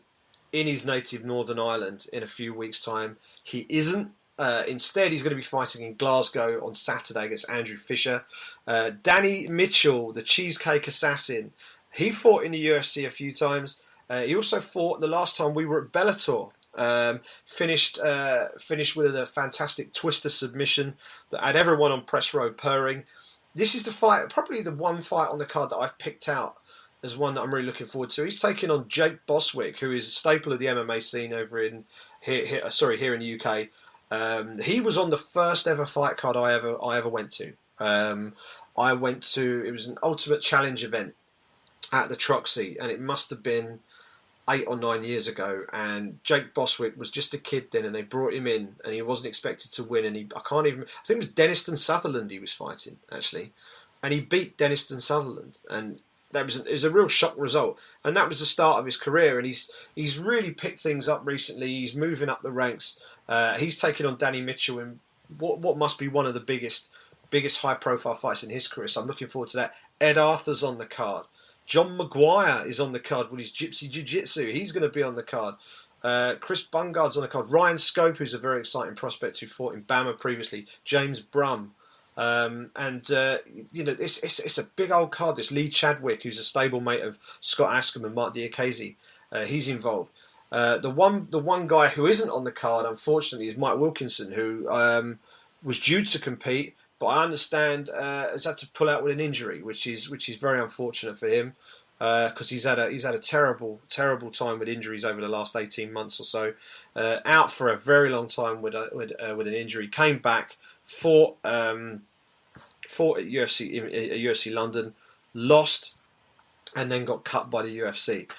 in his native Northern Ireland in a few weeks' time. He isn't. Instead, he's going to be fighting in Glasgow on Saturday against Andrew Fisher. Danny Mitchell, the Cheesecake Assassin, he fought in the UFC a few times. He also fought the last time we were at Bellator. Finished with a fantastic twister submission that had everyone on press row purring. This is the fight, probably the one fight on the card that I've picked out as one that I'm really looking forward to. He's taking on Jake Boswick, who is a staple of the MMA scene over in here in the UK. He was on the first ever fight card I ever went to. It was an Ultimate Challenge event at the Troxy, and it must have been 8 or 9 years ago, and Jake Boswick was just a kid then, and they brought him in, and he wasn't expected to win, and I think it was Denniston Sutherland he was fighting, actually, and he beat Denniston Sutherland, and it was a real shock result, and that was the start of his career, and he's really picked things up recently. He's moving up the ranks. He's taking on Danny Mitchell in what must be one of the biggest high profile fights in his career, so I'm looking forward to that. Ed Arthur's on the card. John Maguire is on the card with his Gypsy Jiu-Jitsu. He's going to be on the card. Chris Bungard's on the card. Ryan Scope, who's a very exciting prospect who fought in Bama previously. James Brum. It's a big old card. This Lee Chadwick, who's a stablemate of Scott Askham and Mark Diakese. He's involved. The one guy who isn't on the card, unfortunately, is Mike Wilkinson, who was due to compete, but I understand has had to pull out with an injury, which is very unfortunate for him, because he's had a terrible time with injuries over the last 18 months or so. Out for a very long time with an injury. Came back, fought at UFC London, lost, and then got cut by the UFC.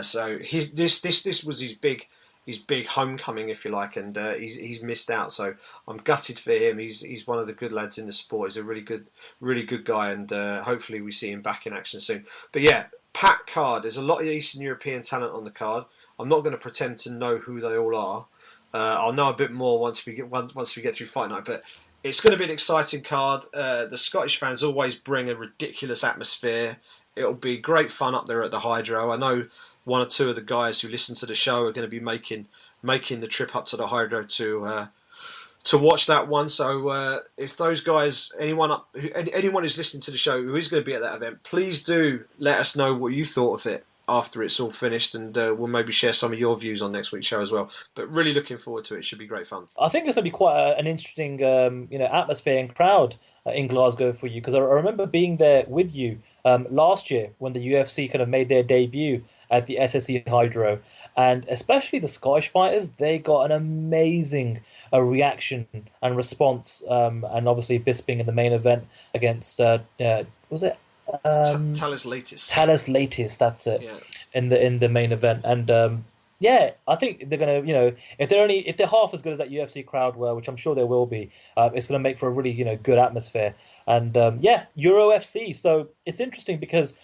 So this was his big homecoming, if you like, and he's missed out. So I'm gutted for him. He's one of the good lads in the sport. He's a really good guy, and hopefully we see him back in action soon. But yeah, packed card. There's a lot of Eastern European talent on the card. I'm not going to pretend to know who they all are. I'll know a bit more once we get through fight night. But it's going to be an exciting card. The Scottish fans always bring a ridiculous atmosphere. It'll be great fun up there at the Hydro. I know one or two of the guys who listen to the show are going to be making the trip up to the Hydro to watch that one. So if those guys, anyone who's listening to the show who is going to be at that event, please do let us know what you thought of it after it's all finished, and we'll maybe share some of your views on next week's show as well. But really looking forward to it. It should be great fun. I think it's going to be quite an interesting atmosphere and crowd in Glasgow for you, because I remember being there with you last year when the UFC kind of made their debut at the SSE Hydro, and especially the Scottish fighters, they got an amazing reaction and response, and obviously Bisping in the main event against was it Talis Latest. Talis Latest, that's it. Yeah. In the main event, and I think they're gonna, if they're half as good as that UFC crowd were, which I'm sure they will be, it's gonna make for a really good atmosphere. And Euro FC. So it's interesting because,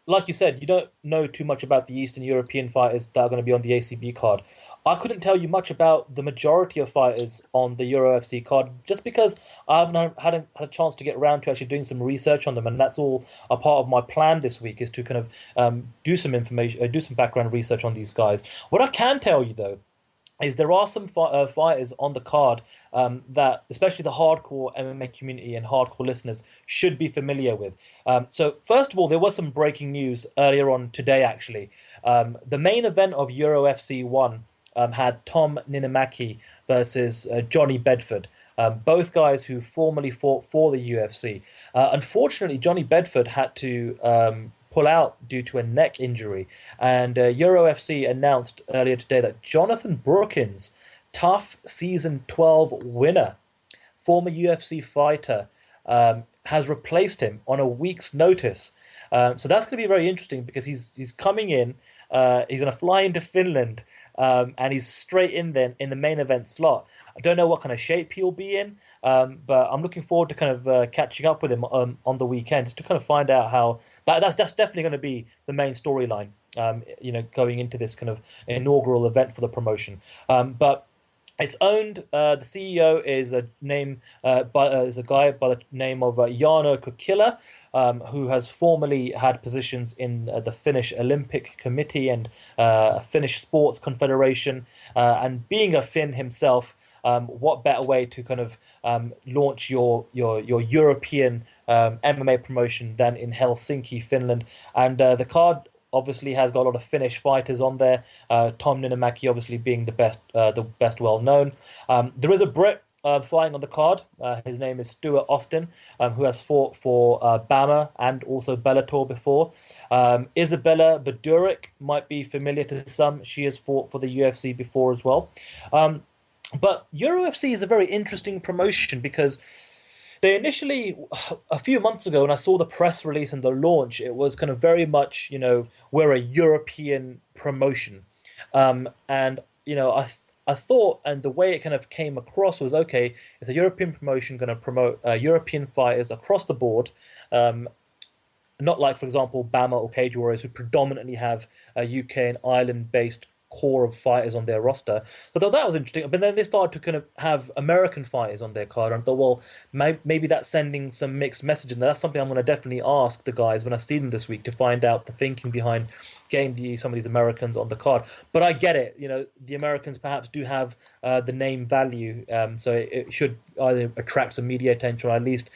like you said, you don't know too much about the Eastern European fighters that are going to be on the ACB card. I couldn't tell you much about the majority of fighters on the Euro FC card, just because I haven't had a chance to get around to actually doing some research on them, and that's all a part of my plan this week, is to kind of do some background research on these guys. What I can tell you though is there are some fighters on the card that especially the hardcore MMA community and hardcore listeners should be familiar with. So first of all, there was some breaking news earlier on today, actually. The main event of Euro FC 1 had Tom Ninamaki versus Johnny Bedford. Both guys who formerly fought for the UFC. Unfortunately, Johnny Bedford had to pull out due to a neck injury. And Euro FC announced earlier today that Jonathan Brookins, TUF Season 12 winner, former UFC fighter, has replaced him on a week's notice. So that's going to be very interesting, because he's coming in, he's going to fly into Finland, and he's straight in then in the main event slot. I don't know what kind of shape he'll be in, but I'm looking forward to kind of catching up with him on the weekend, just to kind of find out how that's definitely going to be the main storyline, going into this kind of inaugural event for the promotion. But It's owned. The CEO is a guy by the name of Jarno Kokila, who has formerly had positions in the Finnish Olympic Committee and Finnish Sports Confederation. And being a Finn himself, what better way to kind of launch your European MMA promotion than in Helsinki, Finland? And the card obviously has got a lot of Finnish fighters on there. Tom Niinimäki obviously being the best well known. There is a Brit flying on the card. His name is Stuart Austin, who has fought for BAMMA and also Bellator before. Isabella Baduric might be familiar to some. She has fought for the UFC before as well. But EuroFC is a very interesting promotion because they initially, a few months ago, when I saw the press release and the launch, it was kind of very much, we're a European promotion. And, I thought, and the way it kind of came across was, okay, it's a European promotion going to promote European fighters across the board. Not like, for example, BAMMA or Cage Warriors, who predominantly have a UK and Ireland-based core of fighters on their roster. I thought that was interesting. But then they started to kind of have American fighters on their card. And I thought, well, maybe that's sending some mixed messaging. That's something I'm going to definitely ask the guys when I see them this week to find out the thinking behind getting some of these Americans on the card. But I get it. The Americans perhaps do have the name value. So it should either attract some media attention or at least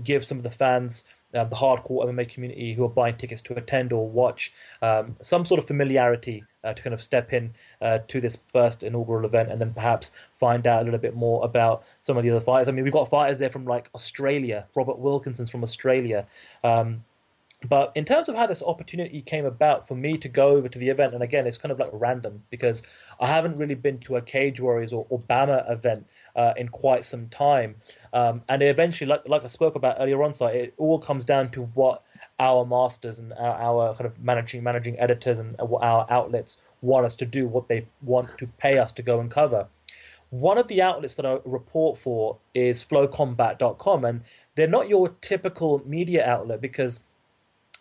give some of the fans the hardcore MMA community who are buying tickets to attend or watch some sort of familiarity to kind of step in to this first inaugural event and then perhaps find out a little bit more about some of the other fighters. I mean, we've got fighters there from like Australia. Robert Wilkinson's from Australia. But in terms of how this opportunity came about for me to go over to the event, and again, it's kind of like random because I haven't really been to a Cage Warriors or BAMMA event in quite some time. And eventually, like I spoke about earlier on, site, it all comes down to what our masters and our kind of managing editors and what our outlets want us to do, what they want to pay us to go and cover. One of the outlets that I report for is flowcombat.com, and they're not your typical media outlet because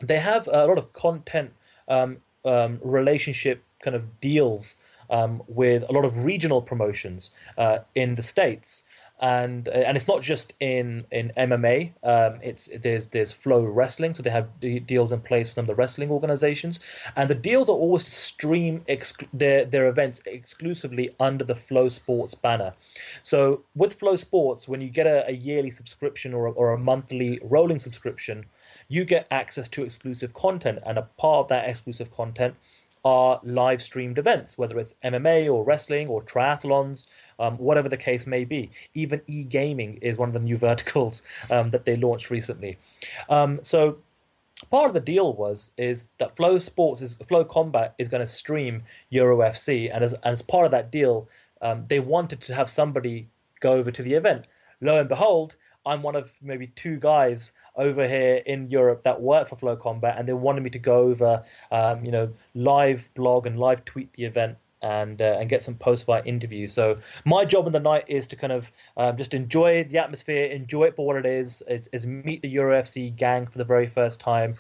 they have a lot of content relationship kind of deals with a lot of regional promotions in the States. And it's not just in MMA. There's Flow Wrestling, so they have deals in place with some of the wrestling organizations, and the deals are always to stream their events exclusively under the Flow Sports banner. So with Flow Sports, when you get a yearly subscription or a monthly rolling subscription, you get access to exclusive content, and a part of that exclusive content are live streamed events, whether it's MMA or wrestling or triathlons, whatever the case may be. Even e-gaming is one of the new verticals that they launched recently. So part of the deal is that Flow Combat is going to stream EuroFC, and as part of that deal, they wanted to have somebody go over to the event. Lo and behold, I'm one of maybe two guys over here in Europe that work for Flow Combat, and they wanted me to go over, live blog and live tweet the event and get some post-fight interviews. So my job in the night is to kind of just enjoy the atmosphere, enjoy it for what it is meet the EuroFC gang for the very first time,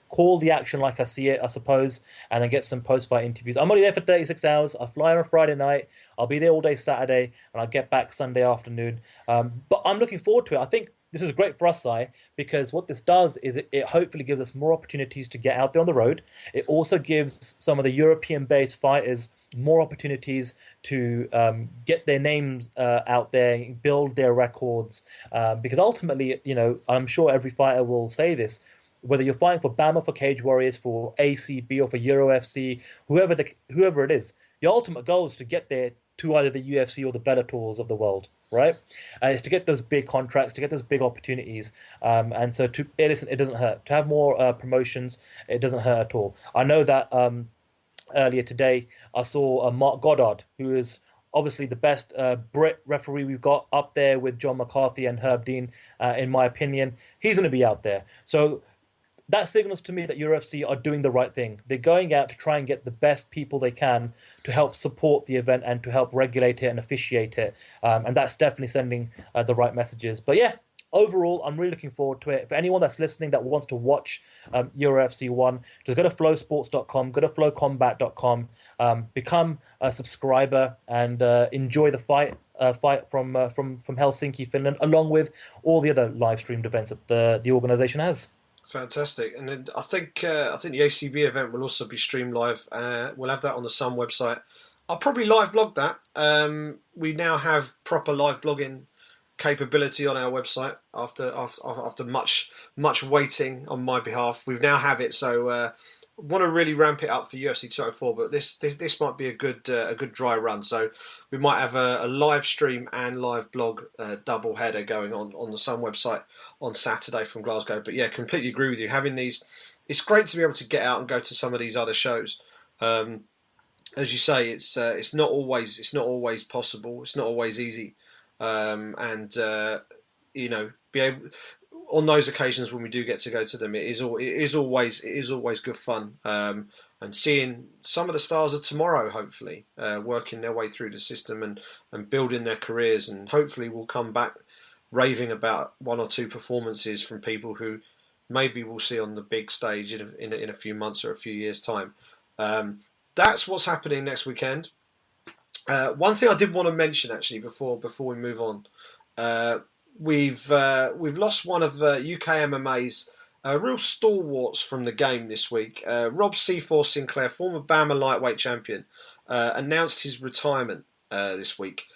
call the action like I see it, I suppose, and then get some post-fight interviews. I'm only there for 36 hours. I fly on a Friday night. I'll be there all day Saturday, and I'll get back Sunday afternoon. But I'm looking forward to it. I think this is great for us, Sai, because what this does is it hopefully gives us more opportunities to get out there on the road. It also gives some of the European-based fighters more opportunities to get their names out there, build their records. Because ultimately, I'm sure every fighter will say this, whether you're fighting for BAMMA, for Cage Warriors, for ACB, or for EuroFC, whoever it is, your ultimate goal is to get there to either the UFC or the Bellators of the world, right? It's to get those big contracts, to get those big opportunities. And so it doesn't hurt. To have more promotions, it doesn't hurt at all. I know that earlier today, I saw Mark Goddard, who is obviously the best Brit referee we've got, up there with John McCarthy and Herb Dean, in my opinion. He's going to be out there. So that signals to me that UFC are doing the right thing. They're going out to try and get the best people they can to help support the event and to help regulate it and officiate it. And that's definitely sending the right messages. But yeah, overall, I'm really looking forward to it. For anyone that's listening that wants to watch UFC 1, just go to flowsports.com, go to flowcombat.com, become a subscriber, and enjoy the fight from Helsinki, Finland, along with all the other live streamed events that the organization has. Fantastic, and then I think the ACB event will also be streamed live. We'll have that on the Sun website. I'll probably live blog that. We now have proper live blogging capability on our website after much waiting on my behalf. We now have it, so want to really ramp it up for UFC 204. But this might be a good dry run. So we might have a live stream and live blog double header going on the Sun website on Saturday from Glasgow. But yeah, completely agree with you. Having these, it's great to be able to get out and go to some of these other shows. As you say, it's not always possible. It's not always easy. Be able on those occasions when we do get to go to them, it is always good fun. And seeing some of the stars of tomorrow, hopefully, working their way through the system and building their careers, and hopefully we'll come back raving about one or two performances from people who maybe we'll see on the big stage in a few months or a few years' time. That's what's happening next weekend. One thing I did want to mention actually before we move on, we've lost one of UK MMA's real stalwarts from the game this week. Rob C4 Sinclair, former BAMMA lightweight champion, announced his retirement this week.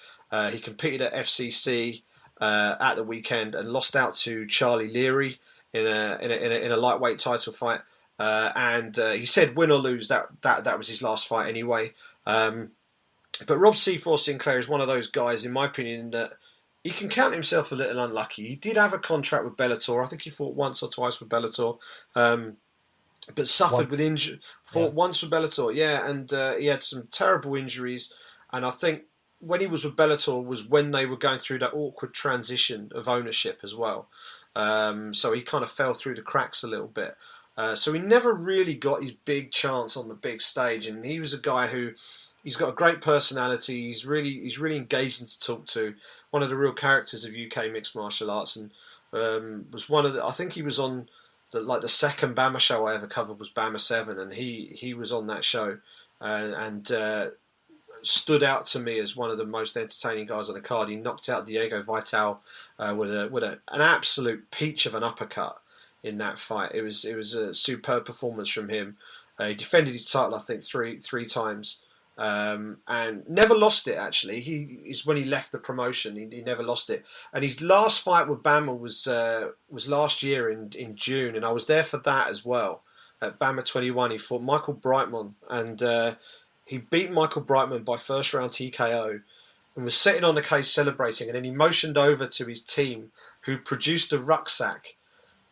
He competed at FCC at the weekend and lost out to Charlie Leary in a lightweight title fight. And he said, win or lose, that was his last fight anyway. But Rob C4 Sinclair is one of those guys, in my opinion, that he can count himself a little unlucky. He did have a contract with Bellator. I think he fought once or twice with Bellator, but suffered with injury. Fought once with Bellator, yeah, and he had some terrible injuries. And I think when he was with Bellator was when they were going through that awkward transition of ownership as well. So he kind of fell through the cracks a little bit. So he never really got his big chance on the big stage. And he was a guy who, he's got a great personality. He's really engaging to talk to. One of the real characters of UK mixed martial arts, and was one of the. I think he was on the second BAMMA show I ever covered was BAMMA 7, and he was on that show, and stood out to me as one of the most entertaining guys on the card. He knocked out Diego Vital with an absolute peach of an uppercut in that fight. It was a superb performance from him. He defended his title, I think, three times. And never lost it. Actually, he is when he left the promotion. He never lost it. And his last fight with BAMMA was last year in June, and I was there for that as well. At BAMMA 21, he fought Michael Breitman, and he beat Michael Breitman by first round TKO, and was sitting on the cage celebrating. And then he motioned over to his team, who produced a rucksack,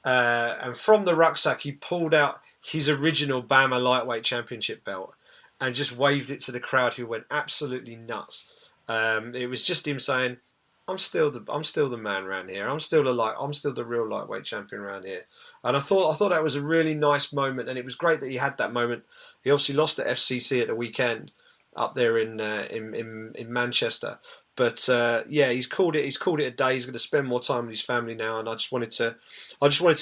and from the rucksack he pulled out his original BAMMA lightweight championship belt, and just waved it to the crowd, who went absolutely nuts. It was just him saying, "I'm still the man around here. I'm still the real lightweight champion around here." And I thought that was a really nice moment, and it was great that he had that moment. He obviously lost at FCC at the weekend up there in Manchester, but he's called it a day. He's going to spend more time with his family now, and I just wanted to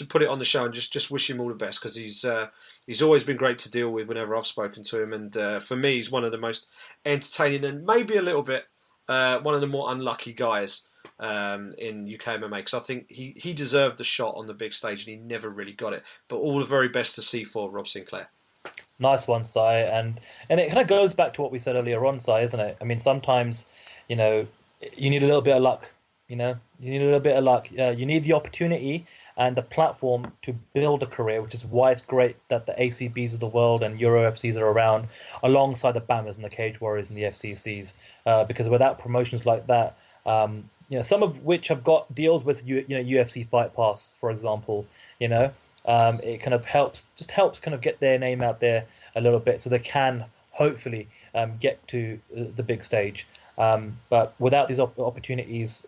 put it on the show and just wish him all the best, because he's always been great to deal with whenever I've spoken to him, and for me, he's one of the most entertaining and maybe a little bit one of the more unlucky guys in UK MMA, because I think he deserved the shot on the big stage and he never really got it. But all the very best to see for Rob Sinclair. Nice one, Si, and it kind of goes back to what we said earlier on, Si, isn't it? I mean, sometimes, you need a little bit of luck. You need a little bit of luck. You need the opportunity and the platform to build a career, which is why it's great that the ACBs of the world and Euro FCs are around, alongside the BAMMAs and the Cage Warriors and the FCCs. Because without promotions like that, some of which have got deals with UFC Fight Pass, for example, it kind of helps kind of get their name out there a little bit, so they can hopefully get to the big stage. But without these opportunities,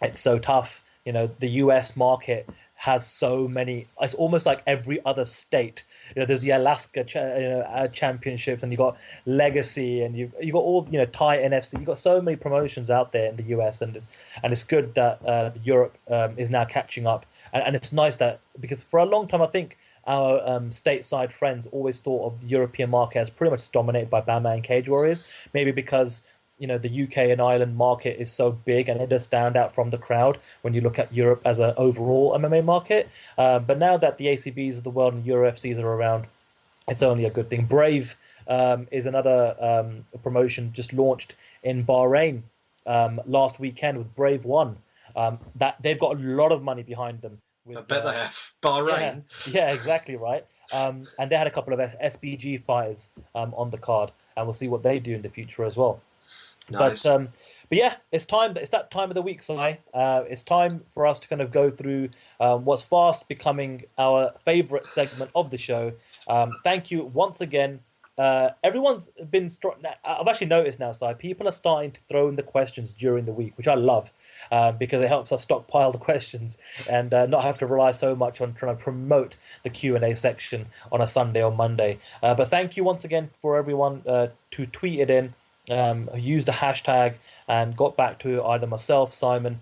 it's so tough. The US market has so many. It's almost like every other state there's the Alaska championships, and you got Legacy, and you got all Thai NFC. You got so many promotions out there in the US, and it's good that Europe is now catching up, and it's nice that because for a long time I think our stateside friends always thought of the European market as pretty much dominated by Bama and Cage Warriors, maybe because the UK and Ireland market is so big and it does stand out from the crowd when you look at Europe as an overall MMA market. But now that the ACBs of the world and UFCs are around, it's only a good thing. Brave is another promotion just launched in Bahrain last weekend with Brave One. That they've got a lot of money behind them. I With bet they have. yeah, Bahrain. yeah, exactly right. And they had a couple of SBG fighters on the card, and we'll see what they do in the future as well. But Nice. but yeah, it's time. It's that time of the week, Si. It's time for us to kind of go through what's fast becoming our favorite segment of the show. Thank you once again. Everyone's been. I've actually noticed now, Si. People are starting to throw in the questions during the week, which I love because it helps us stockpile the questions and not have to rely so much on trying to promote the Q&A section on a Sunday or Monday. But thank you once again for everyone to tweet it in used a hashtag and got back to either myself, Simon,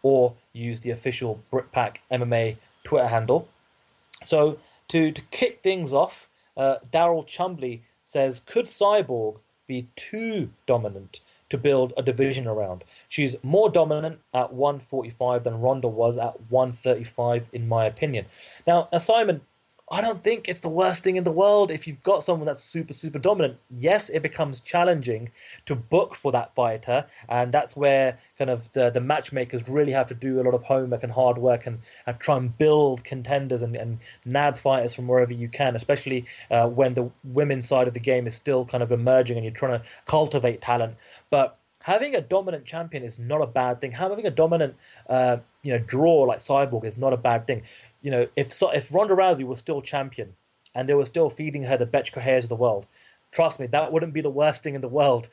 or used the official Brit Pack MMA Twitter handle. So to kick things off, Daryl Chumbley says, could Cyborg be too dominant to build a division around? She's more dominant at 145 than Ronda was at 135, in my opinion. Now, Simon, I don't think it's the worst thing in the world if you've got someone that's super, super dominant. Yes, it becomes challenging to book for that fighter, and that's where kind of the matchmakers really have to do a lot of homework and hard work and try and build contenders and nab fighters from wherever you can, especially when the women's side of the game is still kind of emerging and you're trying to cultivate talent. But having a dominant champion is not a bad thing. Having a dominant, draw like Cyborg is not a bad thing. If Ronda Rousey was still champion and they were still feeding her the Betch Cohairs of the world, trust me, that wouldn't be the worst thing in the world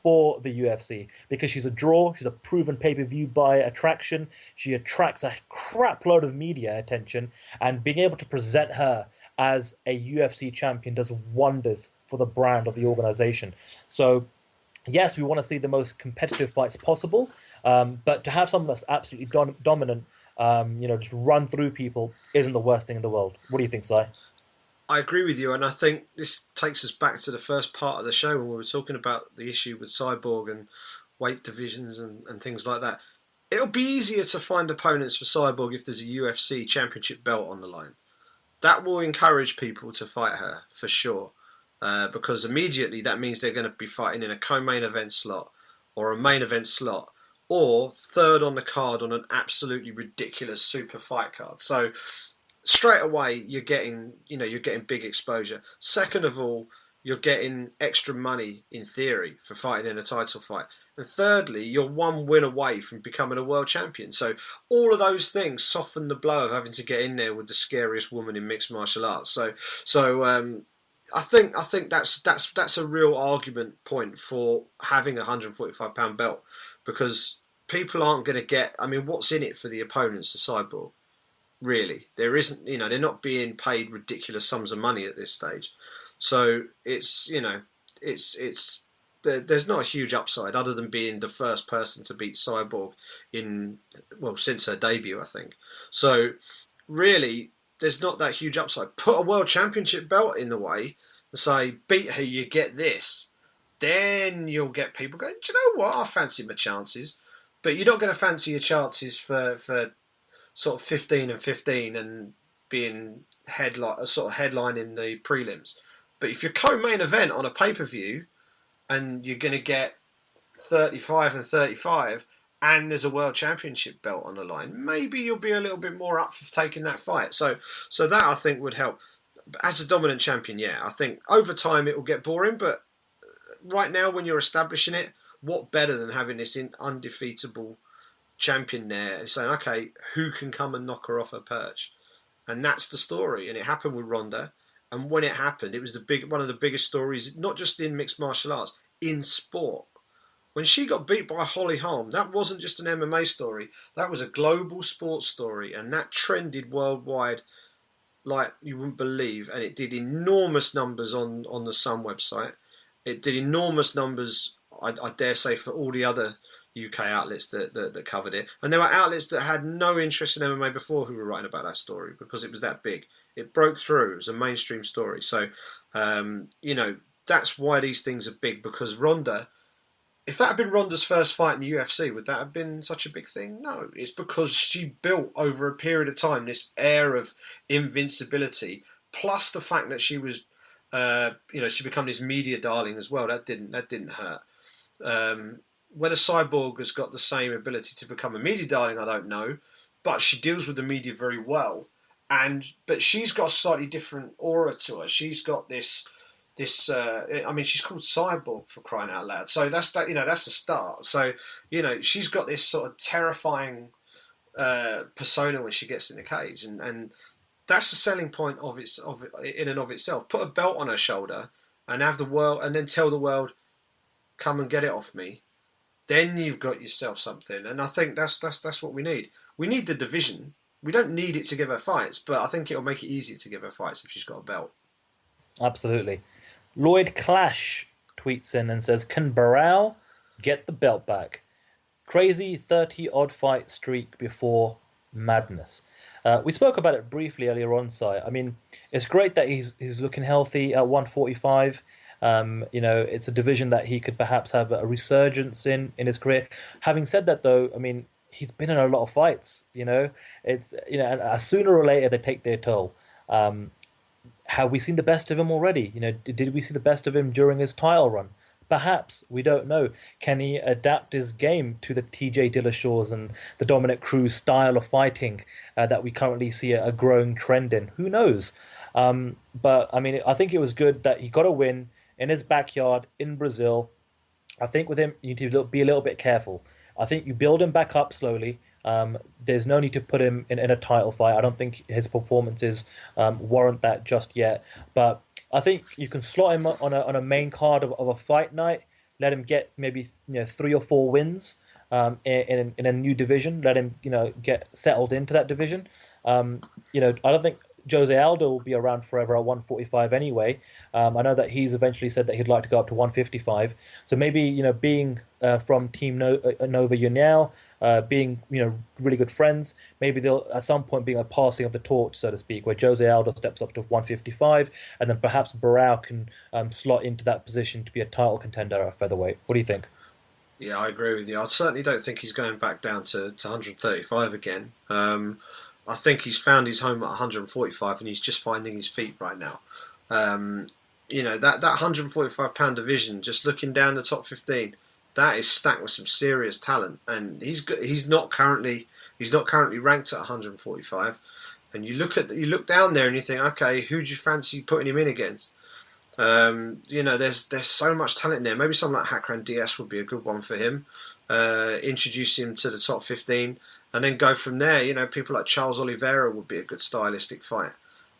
for the UFC because she's a draw. She's a proven pay-per-view buy attraction. She attracts a crap load of media attention, and being able to present her as a UFC champion does wonders for the brand of the organization. So yes, we want to see the most competitive fights possible, but to have someone that's absolutely dominant, just run through people isn't the worst thing in the world. What do you think, Si? I agree with you, and I think this takes us back to the first part of the show when we were talking about the issue with Cyborg and weight divisions and things like that. It'll be easier to find opponents for Cyborg if there's a UFC championship belt on the line. That will encourage people to fight her, for sure. Because immediately that means they're going to be fighting in a co-main event slot or a main event slot or third on the card on an absolutely ridiculous super fight card. So straight away you're getting big exposure. Second of all, you're getting extra money in theory for fighting in a title fight. And thirdly, you're one win away from becoming a world champion. So all of those things soften the blow of having to get in there with the scariest woman in mixed martial arts. So I think that's a real argument point for having a 145-pound belt because people aren't going to get. I mean, what's in it for the opponents, the Cyborg? Really, there isn't. They're not being paid ridiculous sums of money at this stage. So it's there's not a huge upside other than being the first person to beat Cyborg since her debut, I think. So really, there's not that huge upside. Put a world championship belt in the way and say, beat her, you get this. Then you'll get people going, do you know what? I fancy my chances. But you're not going to fancy your chances for sort of 15 and 15 and being headlining the prelims. But if you're co-main event on a pay-per-view and you're going to get 35 and 35 and there's a world championship belt on the line, maybe you'll be a little bit more up for taking that fight. So that I think would help. As a dominant champion, yeah, I think over time it will get boring, but right now when you're establishing it, what better than having this undefeatable champion there and saying, okay, who can come and knock her off her perch? And that's the story. And it happened with Ronda. And when it happened, it was one of the biggest stories, not just in mixed martial arts, in sport. When she got beat by Holly Holm, that wasn't just an MMA story. That was a global sports story. And that trended worldwide like you wouldn't believe, and it did enormous numbers on the Sun website. It did enormous numbers, I dare say, for all the other UK outlets that covered it. And there were outlets that had no interest in MMA before who were writing about that story because it was that big. It broke through. It was a mainstream story. So, that's why these things are big, because Ronda, if that had been Ronda's first fight in the UFC, would that have been such a big thing? No. It's because she built over a period of time this air of invincibility, plus the fact that she was, she became this media darling as well. That didn't hurt. Whether Cyborg has got the same ability to become a media darling, I don't know, but she deals with the media very well. But she's got a slightly different aura to her. She's got this. She's called Cyborg, for crying out loud. So that's that. That's a start. So she's got this sort of terrifying persona when she gets in the cage, and that's the selling point in and of itself. Put a belt on her shoulder and have the world, and then tell the world, "Come and get it off me." Then you've got yourself something, and I think that's what we need. We need the division. We don't need it to give her fights, but I think it'll make it easier to give her fights if she's got a belt. Absolutely. Lloyd Clash tweets in and says, "Can Barao get the belt back? Crazy 30-odd fight streak before madness." We spoke about it briefly earlier on, Si. I mean, it's great that he's looking healthy at 145. It's a division that he could perhaps have a resurgence in his career. Having said that, though, I mean, he's been in a lot of fights. It's and sooner or later they take their toll. Have we seen the best of him already? Did we see the best of him during his title run? Perhaps, we don't know. Can he adapt his game to the TJ Dillashaw's and the Dominic Cruz style of fighting that we currently see a growing trend in? Who knows? But I mean, I think it was good that he got a win in his backyard in Brazil. I think with him, you need to be a little bit careful. I think you build him back up slowly. There's no need to put him in a title fight. I don't think his performances warrant that just yet. But I think you can slot him on a main card of a fight night. Let him get maybe 3 or 4 wins in a new division. Let him get settled into that division. I don't think Jose Aldo will be around forever at 145 anyway. I know that he's eventually said that he'd like to go up to 155. So maybe being from Team Nova União, being really good friends, maybe they'll at some point be a passing of the torch, so to speak, where Jose Aldo steps up to 155, and then perhaps Barao can slot into that position to be a title contender at featherweight. What do you think? Yeah, I agree with you. I certainly don't think he's going back down to 135 again. I think he's found his home at 145, and he's just finding his feet right now. That 145-pound division, just looking down the top 15, that is stacked with some serious talent, and he's not currently ranked at 145. And you look down there and you think, okay, who do you fancy putting him in against? There's so much talent in there. Maybe someone like Hakran Diaz would be a good one for him. Introduce him to the top 15. And then go from there. People like Charles Oliveira would be a good stylistic fight.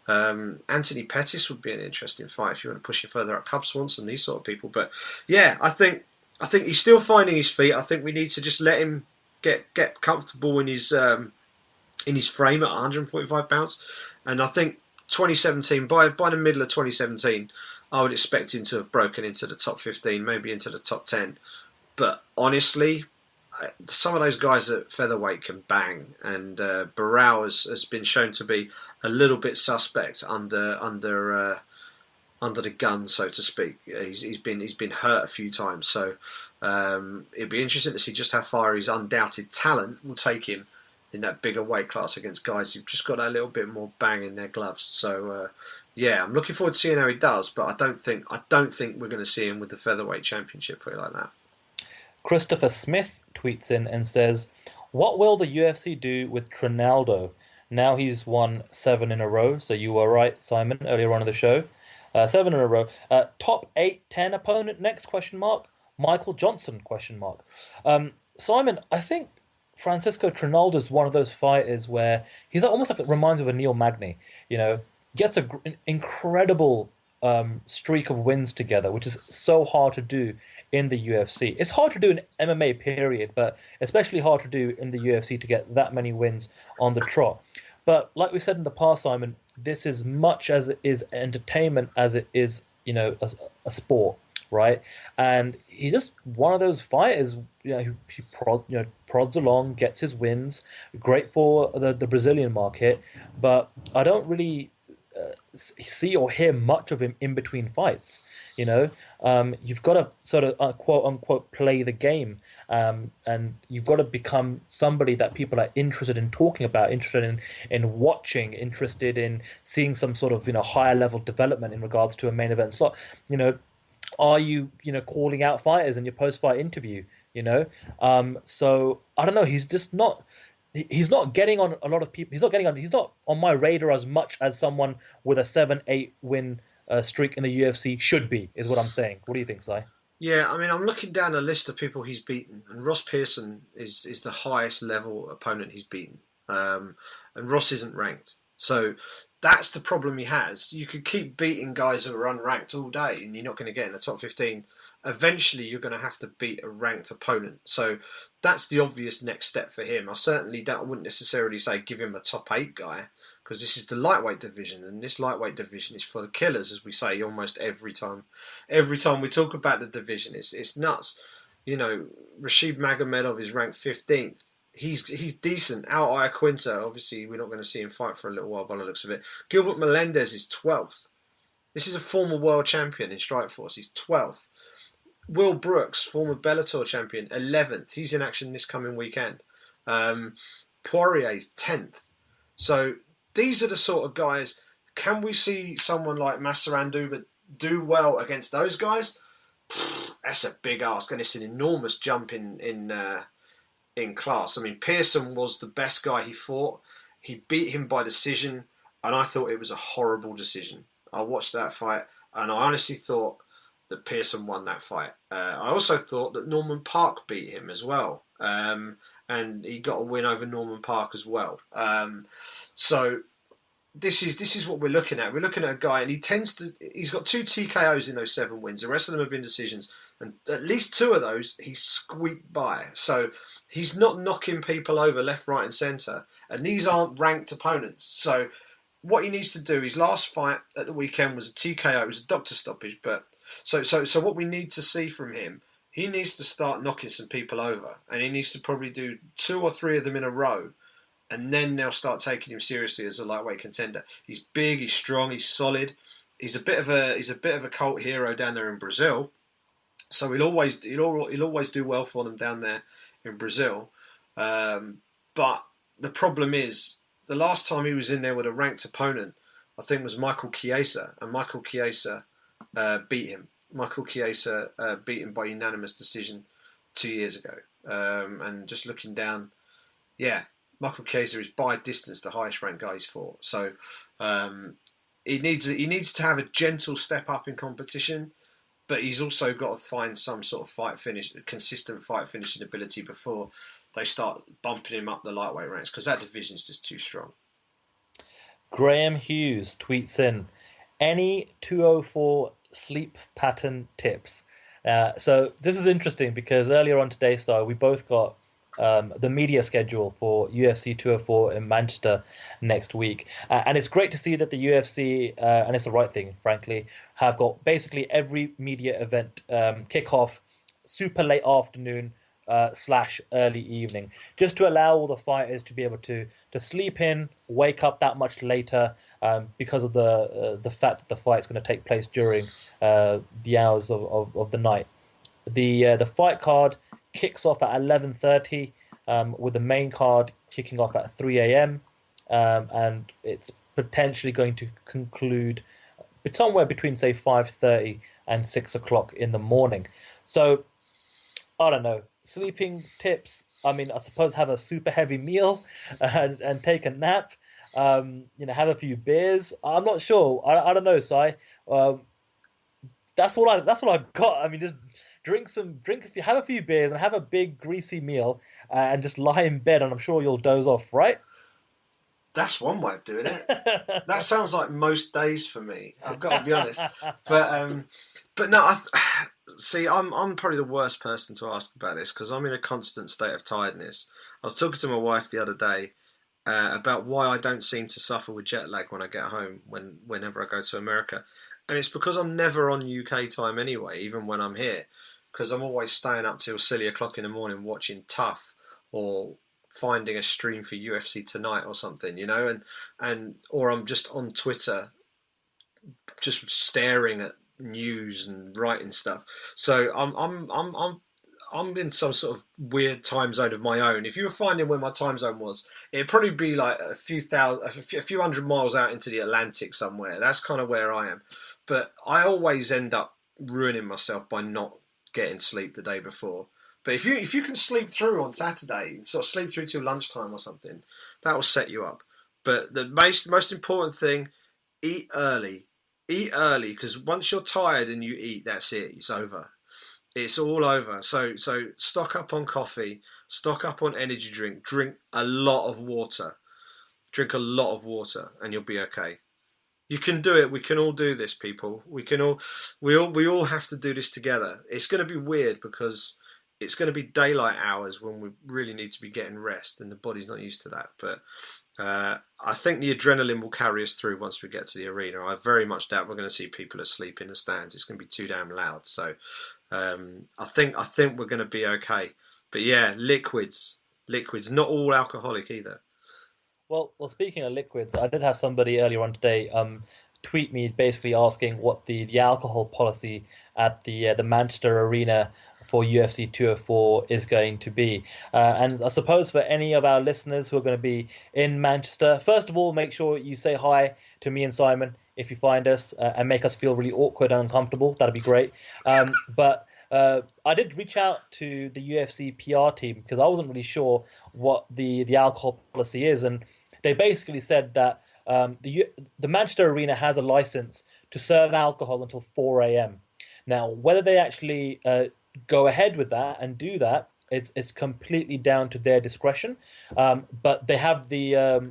Anthony Pettis would be an interesting fight if you want to push him further up. Cub Swanson, these sort of people. But yeah, I think he's still finding his feet. I think we need to just let him get comfortable in his frame at 145 pounds. And I think 2017, by the middle of 2017, I would expect him to have broken into the top 15, maybe into the top 10. But honestly, some of those guys at featherweight can bang, and Barao has been shown to be a little bit suspect under the gun, so to speak. He's been hurt a few times, so it'd be interesting to see just how far his undoubted talent will take him in that bigger weight class against guys who've just got a little bit more bang in their gloves. So I'm looking forward to seeing how he does, but I don't think we're going to see him with the featherweight championship, put it like that. Christopher Smith tweets in and says, "What will the UFC do with Trinaldo? Now he's won 7 in a row." So you were right, Simon, earlier on in the show. 7 in a row. Top 8, 10 opponent next? Question mark. Michael Johnson? Question mark. Simon, I think Francisco Trinaldo is one of those fighters where he's almost like, it reminds me of a Neil Magny. Gets an incredible streak of wins together, which is so hard to do in the UFC. It's hard to do in MMA period, but especially hard to do in the UFC to get that many wins on the trot. But like we said in the past, Simon, this is much as it is entertainment as it is, a sport, right? And he's just one of those fighters, who prods along, gets his wins, great for the Brazilian market, but I don't really see or hear much of him in between fights. You know, you've got to sort of quote unquote play the game, and you've got to become somebody that people are interested in talking about, interested in watching, interested in seeing some sort of higher level development in regards to a main event slot. You know, are you calling out fighters in your post fight interview? So I don't know. He's just not. He's not getting on a lot of people. He's not getting on. He's not on my radar as much as someone with a 7-8 win streak in the UFC should be. Is what I'm saying. What do you think, Si? Yeah, I mean, I'm looking down a list of people he's beaten, and Ross Pearson is the highest level opponent he's beaten, and Ross isn't ranked. So that's the problem he has. You could keep beating guys who are unranked all day, and you're not going to get in the top 15. Eventually, you're going to have to beat a ranked opponent. So that's the obvious next step for him. I wouldn't necessarily say give him a top 8 guy, because this is the lightweight division, and this lightweight division is full of killers, as we say almost every time. Every time we talk about the division, it's nuts. Rashid Magomedov is ranked 15th. He's decent. Al Iaquinta, obviously, we're not going to see him fight for a little while by the looks of it. Gilbert Melendez is 12th. This is a former world champion in Strikeforce. He's 12th. Will Brooks, former Bellator champion, 11th. He's in action this coming weekend. Poirier's 10th. So these are the sort of guys. Can we see someone like Massarandu do well against those guys? That's a big ask, and it's an enormous jump in class. I mean, Pearson was the best guy he fought. He beat him by decision, and I thought it was a horrible decision. I watched that fight, and I honestly thought that Pearson won that fight. I also thought that Norman Park beat him as well, and he got a win over Norman Park as well. So this is what we're looking at. We're looking at a guy, and he's got 2 TKOs in those 7 wins. The rest of them have been decisions, and at least 2 of those he squeaked by. So he's not knocking people over left, right, and centre, and these aren't ranked opponents. So what he needs to do, his last fight at the weekend was a TKO. It was a doctor stoppage, but so what we need to see from him, he needs to start knocking some people over, and he needs to probably do 2 or 3 of them in a row, and then they'll start taking him seriously as a lightweight contender. He's big, he's strong, he's solid. He's a bit of a cult hero down there in Brazil, so he'll always do well for them down there in Brazil. But the problem is, the last time he was in there with a ranked opponent, I think was Michael Chiesa, and Michael Chiesa beat him. Michael Chiesa beat him by unanimous decision 2 years ago. And just looking down, Michael Chiesa is by distance the highest ranked guy he's fought. So he needs to have a gentle step up in competition, but he's also got to find some sort of consistent fight finishing ability before they start bumping him up the lightweight ranks, because that division's just too strong. Graham Hughes tweets in, any 204 sleep pattern tips? So this is interesting because earlier on today, we both got the media schedule for UFC 204 in Manchester next week. And it's great to see that the UFC, and it's the right thing, frankly, have got basically every media event kickoff super late afternoon / early evening, just to allow all the fighters to be able to sleep in, wake up that much later, because of the fact that the fight's going to take place during the hours of the night. The fight card kicks off at 11:30, with the main card kicking off at 3 a.m. And it's potentially going to conclude somewhere between, say, 5:30 and 6 o'clock in the morning. So I don't know. Sleeping tips. I mean, I suppose have a super heavy meal and take a nap. Have a few beers. I'm not sure. I don't know, Si. That's what I've got. I mean, just have a few beers and have a big greasy meal, and just lie in bed, and I'm sure you'll doze off, right? That's one way of doing it. That sounds like most days for me, I've got to be honest. But no, see, I'm probably the worst person to ask about this, because I'm in a constant state of tiredness. I was talking to my wife the other day, about why I don't seem to suffer with jet lag when I get home whenever I go to America, and it's because I'm never on UK time anyway, even when I'm here, because I'm always staying up till silly o'clock in the morning watching Tough or finding a stream for UFC Tonight or something, and or I'm just on Twitter, just staring at news and writing stuff. So I'm in some sort of weird time zone of my own. If you were finding where my time zone was, it'd probably be like a few hundred miles out into the Atlantic somewhere. That's kind of where I am. But I always end up ruining myself by not getting sleep the day before. But if you can sleep through on Saturday, sort of sleep through till lunchtime or something, that will set you up. But the most important thing, eat early. Eat early, because once you're tired and you eat, that's it. It's over. It's all over. So stock up on coffee, stock up on energy drink a lot of water. Drink a lot of water and you'll be okay. You can do it. We can all do this, people. We all have to do this together. It's going to be weird because it's going to be daylight hours when we really need to be getting rest and the body's not used to that. But I think the adrenaline will carry us through once we get to the arena. I very much doubt we're going to see people asleep in the stands. It's going to be too damn loud. So I think we're going to be okay. But yeah, liquids, not all alcoholic either. Well, speaking of liquids, I did have somebody earlier on today tweet me basically asking what the alcohol policy at the Manchester Arena for UFC 204 is going to be. And I suppose for any of our listeners who are going to be in Manchester, first of all, make sure you say hi to me and Simon if you find us and make us feel really awkward and uncomfortable. That'd be great. But I did reach out to the UFC PR team because I wasn't really sure what the alcohol policy is, and they basically said that the Manchester Arena has a license to serve alcohol until 4 a.m. Now, whether they actually go ahead with that and do that, it's completely down to their discretion. But they have the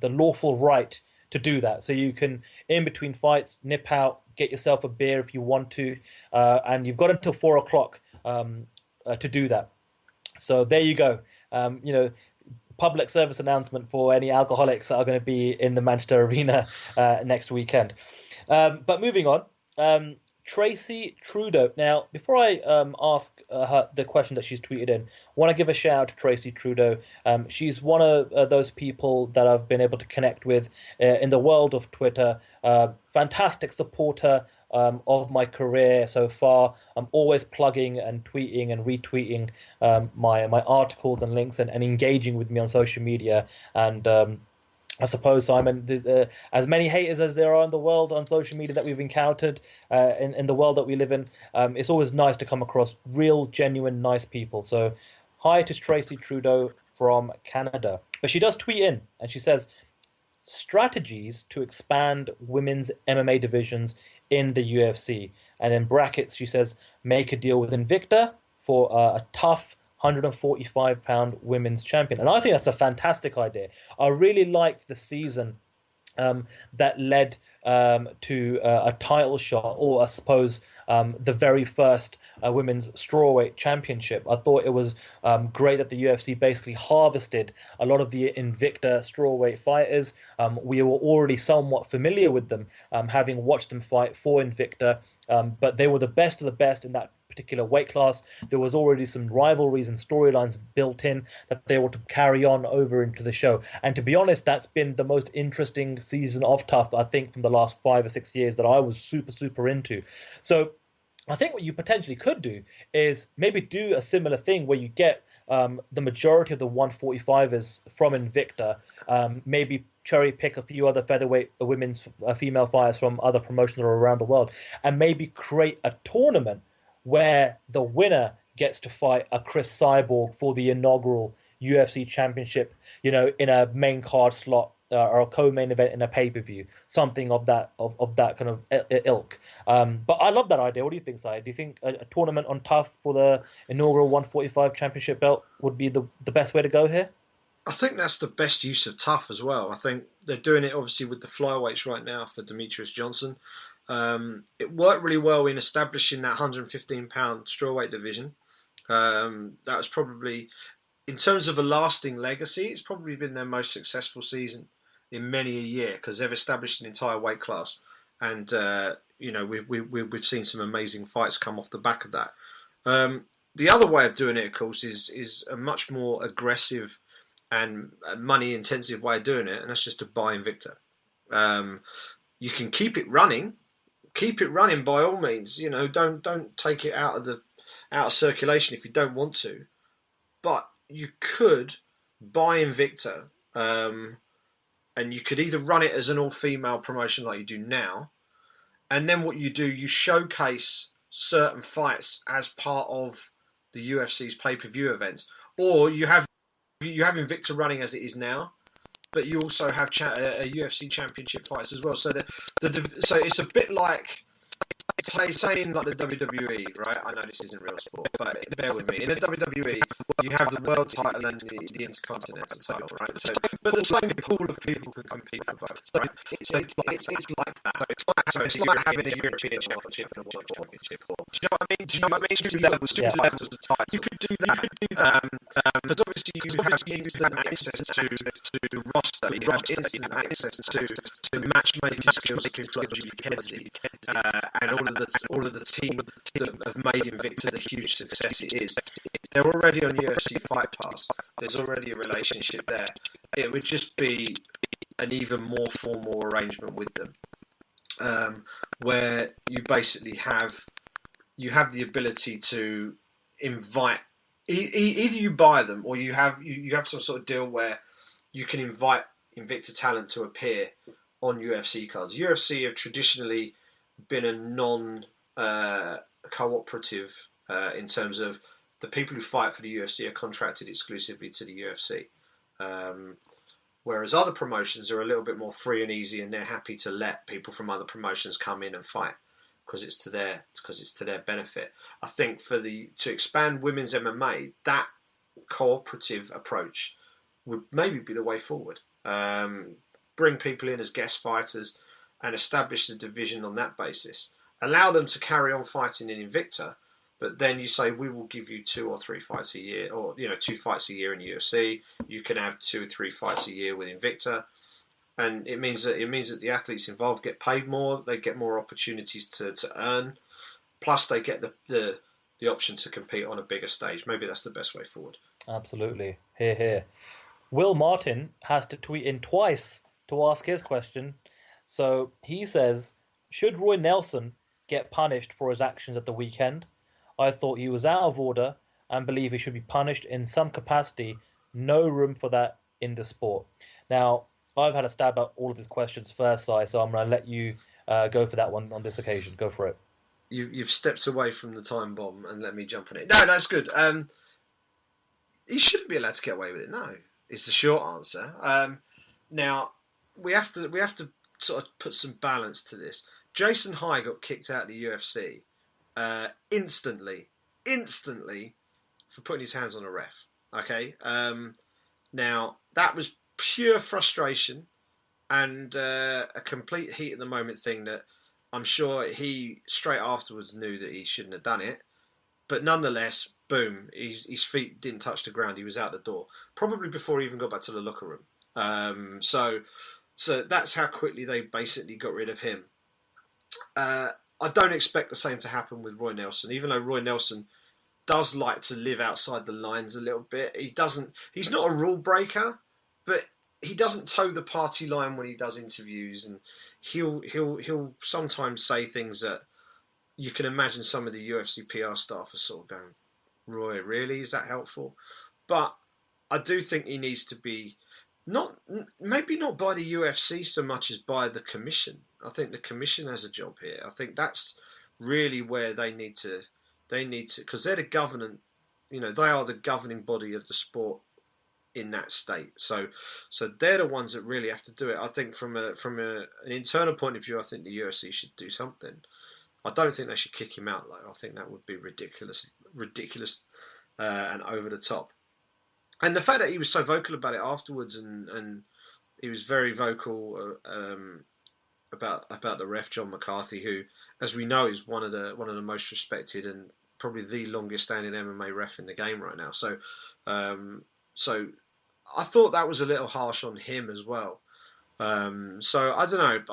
lawful right to do that. So you can, in between fights, nip out, get yourself a beer if you want to, and you've got until 4 o'clock to do that. So there you go. Public service announcement for any alcoholics that are going to be in the Manchester Arena next weekend. But moving on, Tracy Trudeau. Now, before I ask her the question that she's tweeted in, I want to give a shout out to Tracy Trudeau. She's one of those people that I've been able to connect with in the world of Twitter. Fantastic supporter of my career so far. I'm always plugging and tweeting and retweeting my articles and links and engaging with me on social media. And I suppose, Simon, as many haters as there are in the world on social media that we've encountered in the world that we live in, it's always nice to come across real, genuine, nice people. So hi to Tracy Trudeau from Canada. But she does tweet in and she says, strategies to expand women's MMA divisions in the UFC. And in brackets, she says, make a deal with Invicta for a tough 145-pound women's champion. And I think that's a fantastic idea. I really liked the season that led to a title shot, or I suppose the very first women's strawweight championship. I thought it was great that the UFC basically harvested a lot of the Invicta strawweight fighters. We were already somewhat familiar with them, having watched them fight for Invicta, but they were the best of the best in that particular weight class. There was already some rivalries and storylines built in that they were to carry on over into the show. And to be honest, that's been the most interesting season of Tough, I think, from the last 5 or 6 years that I was super into. So I think what you potentially could do is maybe do a similar thing where you get the majority of the 145ers from Invicta, maybe cherry pick a few other featherweight women's female fighters from other promotions around the world, and maybe create a tournament where the winner gets to fight a Cris Cyborg for the inaugural UFC championship, in a main card slot or a co-main event in a pay-per-view, something of that kind of ilk. But I love that idea. What do you think, Syed? Do you think a tournament on Tough for the inaugural 145 championship belt would be the best way to go here? I think that's the best use of Tough as well. I think they're doing it obviously with the flyweights right now for Demetrius Johnson. It worked really well in establishing that 115-pound strawweight division. That was probably in terms of a lasting legacy, it's probably been their most successful season in many a year because they've established an entire weight class, and we've seen some amazing fights come off the back of that. The other way of doing it, of course, is a much more aggressive and money intensive way of doing it, and that's just to buy Invicta. You can keep it running by all means. Don't take it out of circulation if you don't want to, but you could buy Invicta, and you could either run it as an all-female promotion like you do now, and then what you do, you showcase certain fights as part of the UFC's pay-per-view events, or you have Invicta running as it is now, but you also have a UFC championship fights as well. So so it's a bit like saying like the WWE, right? I know this isn't real sport, but bear with me. In the WWE, you have the world title and the intercontinental title, right? So, but the same pool of people can compete for both, right? So it's like that. So it's like having a European championship and a world championship. Do you know what I mean? Do you know what I mean? Two levels of title. You could do that. Because obviously you have instant access to the roster. You have instant access to matchmaking skills, Glasgow, Helsinki, and all of the team that have made Invicta the huge success it is. They're already on UFC Fight Pass. There's already a relationship there. It would just be an even more formal arrangement with them, where you basically have the ability to invite. Either you buy them, or you have some sort of deal where you can invite Invicta talent to appear on UFC cards. UFC have traditionally been a non-cooperative in terms of the people who fight for the UFC are contracted exclusively to the UFC, whereas other promotions are a little bit more free and easy, and they're happy to let people from other promotions come in and fight because it's to their benefit. I think to expand women's MMA, that cooperative approach would maybe be the way forward. Bring people in as guest fighters and establish the division on that basis. Allow them to carry on fighting in Invicta, but then you say, we will give you 2 or 3 fights a year, or 2 fights a year in UFC. You can have 2 or 3 fights a year with Invicta, and it means that the athletes involved get paid more. They get more opportunities to earn. Plus, they get the option to compete on a bigger stage. Maybe that's the best way forward. Absolutely. Hear, hear. Will Martin has to tweet in twice to ask his question. So he says, should Roy Nelson get punished for his actions at the weekend? I thought he was out of order and believe he should be punished in some capacity. No room for that in the sport. Now, I've had a stab at all of his questions first, Si, so I'm going to let you go for that one on this occasion. Go for it. You've stepped away from the time bomb and let me jump on it. No, that's good. He shouldn't be allowed to get away with it. No, it's the short answer. Now we have to sort of put some balance to this. Jason High got kicked out of the UFC instantly for putting his hands on a ref. Okay, now that was pure frustration and a complete heat of the moment thing that I'm sure he straight afterwards knew that he shouldn't have done it, but nonetheless, boom, his feet didn't touch the ground. He was out the door, probably before he even got back to the locker room. So that's how quickly they basically got rid of him. I don't expect the same to happen with Roy Nelson, even though Roy Nelson does like to live outside the lines a little bit. He's not a rule breaker, but he doesn't toe the party line when he does interviews, and he'll sometimes say things that you can imagine some of the UFC PR staff are sort of going, Roy, really? Is that helpful? But I do think he needs to be maybe not by the UFC so much as by the commission. I think the commission has a job here. I think that's really where they need to, because they're the they are the governing body of the sport in that state. So they're the ones that really have to do it. I think from an internal point of view, I think the UFC should do something. I don't think they should kick him out though. I think that would be ridiculous, and over the top. And the fact that he was so vocal about it afterwards, and he was very vocal about the ref John McCarthy, who, as we know, is one of the most respected and probably the longest standing MMA ref in the game right now. So So I thought that was a little harsh on him as well. So I don't know.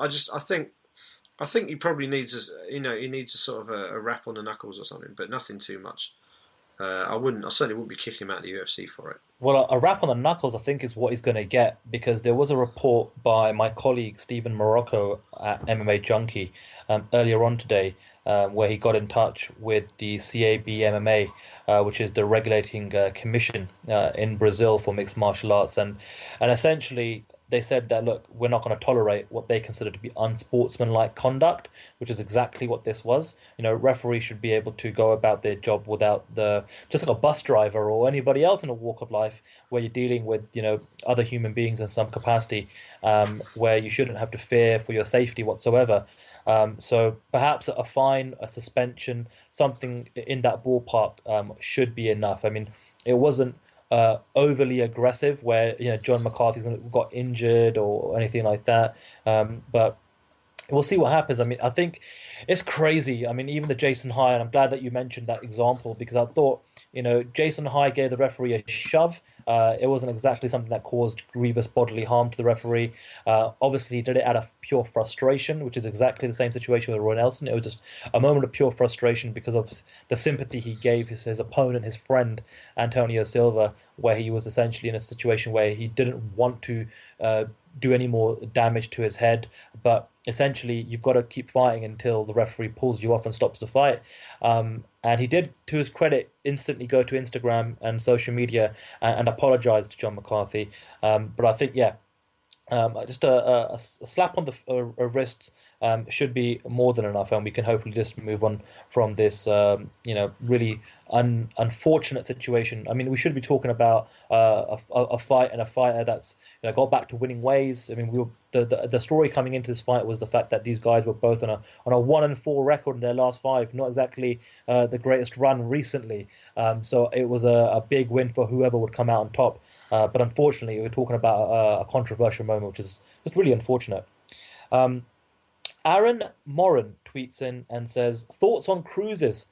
I think he probably needs he needs a sort of a rap on the knuckles or something, but nothing too much. I certainly wouldn't be kicking him out of the UFC for it. Well, a rap on the knuckles, I think, is what he's going to get because there was a report by my colleague Stephen Morocco at MMA Junkie earlier on today, where he got in touch with the CAB MMA, which is the regulating commission in Brazil for mixed martial arts, and essentially they said that look, we're not going to tolerate what they consider to be unsportsmanlike conduct, which is exactly what this was. Referees should be able to go about their job without just like a bus driver or anybody else in a walk of life where you're dealing with, other human beings in some capacity, where you shouldn't have to fear for your safety whatsoever. So perhaps a fine, a suspension, something in that ballpark should be enough. I mean, it wasn't overly aggressive where John McCarthy's got injured or anything like that. But we'll see what happens. I mean, I think it's crazy. I mean, even the Jason High, and I'm glad that you mentioned that example because I thought, Jason High gave the referee a shove. It wasn't exactly something that caused grievous bodily harm to the referee. Obviously, he did it out of pure frustration, which is exactly the same situation with Roy Nelson. It was just a moment of pure frustration because of the sympathy he gave his opponent, his friend, Antonio Silva, where he was essentially in a situation where he didn't want to do any more damage to his head. But essentially, you've got to keep fighting until the referee pulls you off and stops the fight. And he did, to his credit, instantly go to Instagram and social media and apologize to John McCarthy. But I think, yeah, just a slap on the wrist should be more than enough, and we can hopefully just move on from this, really unfortunate situation. I mean, we should be talking about a fight and a fighter that's got back to winning ways. I mean, the story coming into this fight was the fact that these guys were both on a 1-4 record in their last five. Not exactly the greatest run recently. So it was a big win for whoever would come out on top. But unfortunately, we're talking about a controversial moment, which is just really unfortunate. Aaron Moran tweets in and says, "Thoughts on Cruz's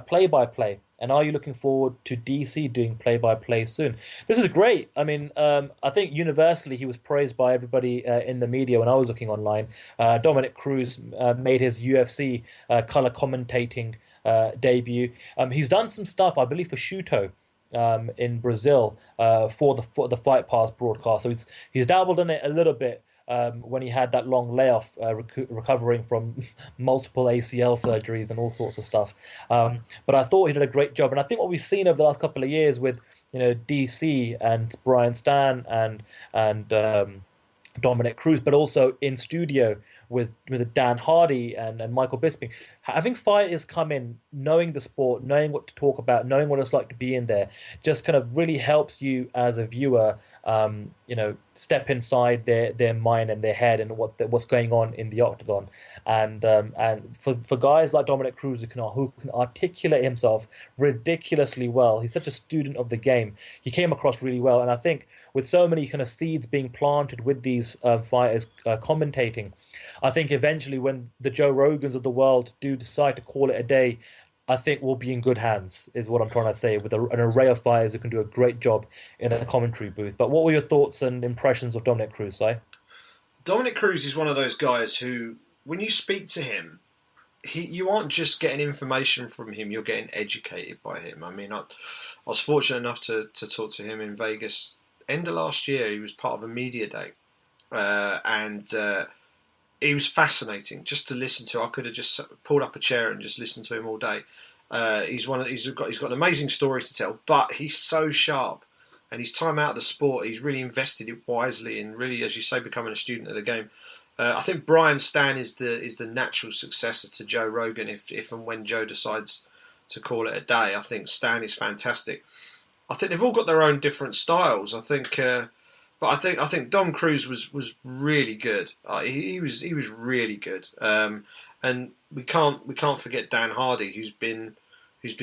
play-by-play, and are you looking forward to DC doing play-by-play soon?" This is great. I mean, I think universally he was praised by everybody in the media when I was looking online. Dominic Cruz made his UFC color commentating debut. He's done some stuff, I believe, for Shuto in Brazil for the Fight Pass broadcast. So he's dabbled in it a little bit when he had that long layoff, recovering from multiple ACL surgeries and all sorts of stuff. But I thought he did a great job, and I think what we've seen over the last couple of years with DC and Brian Stan and Dominic Cruz, but also in studio with Dan Hardy and Michael Bisping. Having fighters come in, knowing the sport, knowing what to talk about, knowing what it's like to be in there, just kind of really helps you as a viewer, step inside their mind and their head and what's going on in the octagon. And for guys like Dominic Cruz who can articulate himself ridiculously well, he's such a student of the game. He came across really well, and I think with so many kind of seeds being planted with these fighters commentating, I think eventually when the Joe Rogans of the world do decide to call it a day, I think we'll be in good hands, is what I'm trying to say, with an array of fighters who can do a great job in a commentary booth. But what were your thoughts and impressions of Dominic Cruz, Si? Dominic Cruz is one of those guys who, when you speak to him, you aren't just getting information from him, you're getting educated by him. I mean, I was fortunate enough to talk to him in Vegas end of last year. He was part of a media day. And he was fascinating just to listen to. I could have just pulled up a chair and just listened to him all day. He's got an amazing story to tell, but he's so sharp, and his time out of the sport, he's really invested it wisely, and really, as you say, becoming a student of the game. I think Brian Stan is the natural successor to Joe Rogan if and when Joe decides to call it a day. I think Stan is fantastic. I think they've all got their own different styles. I think. But I think Dom Cruz was really good. He was really good. And we can't forget Dan Hardy, who's been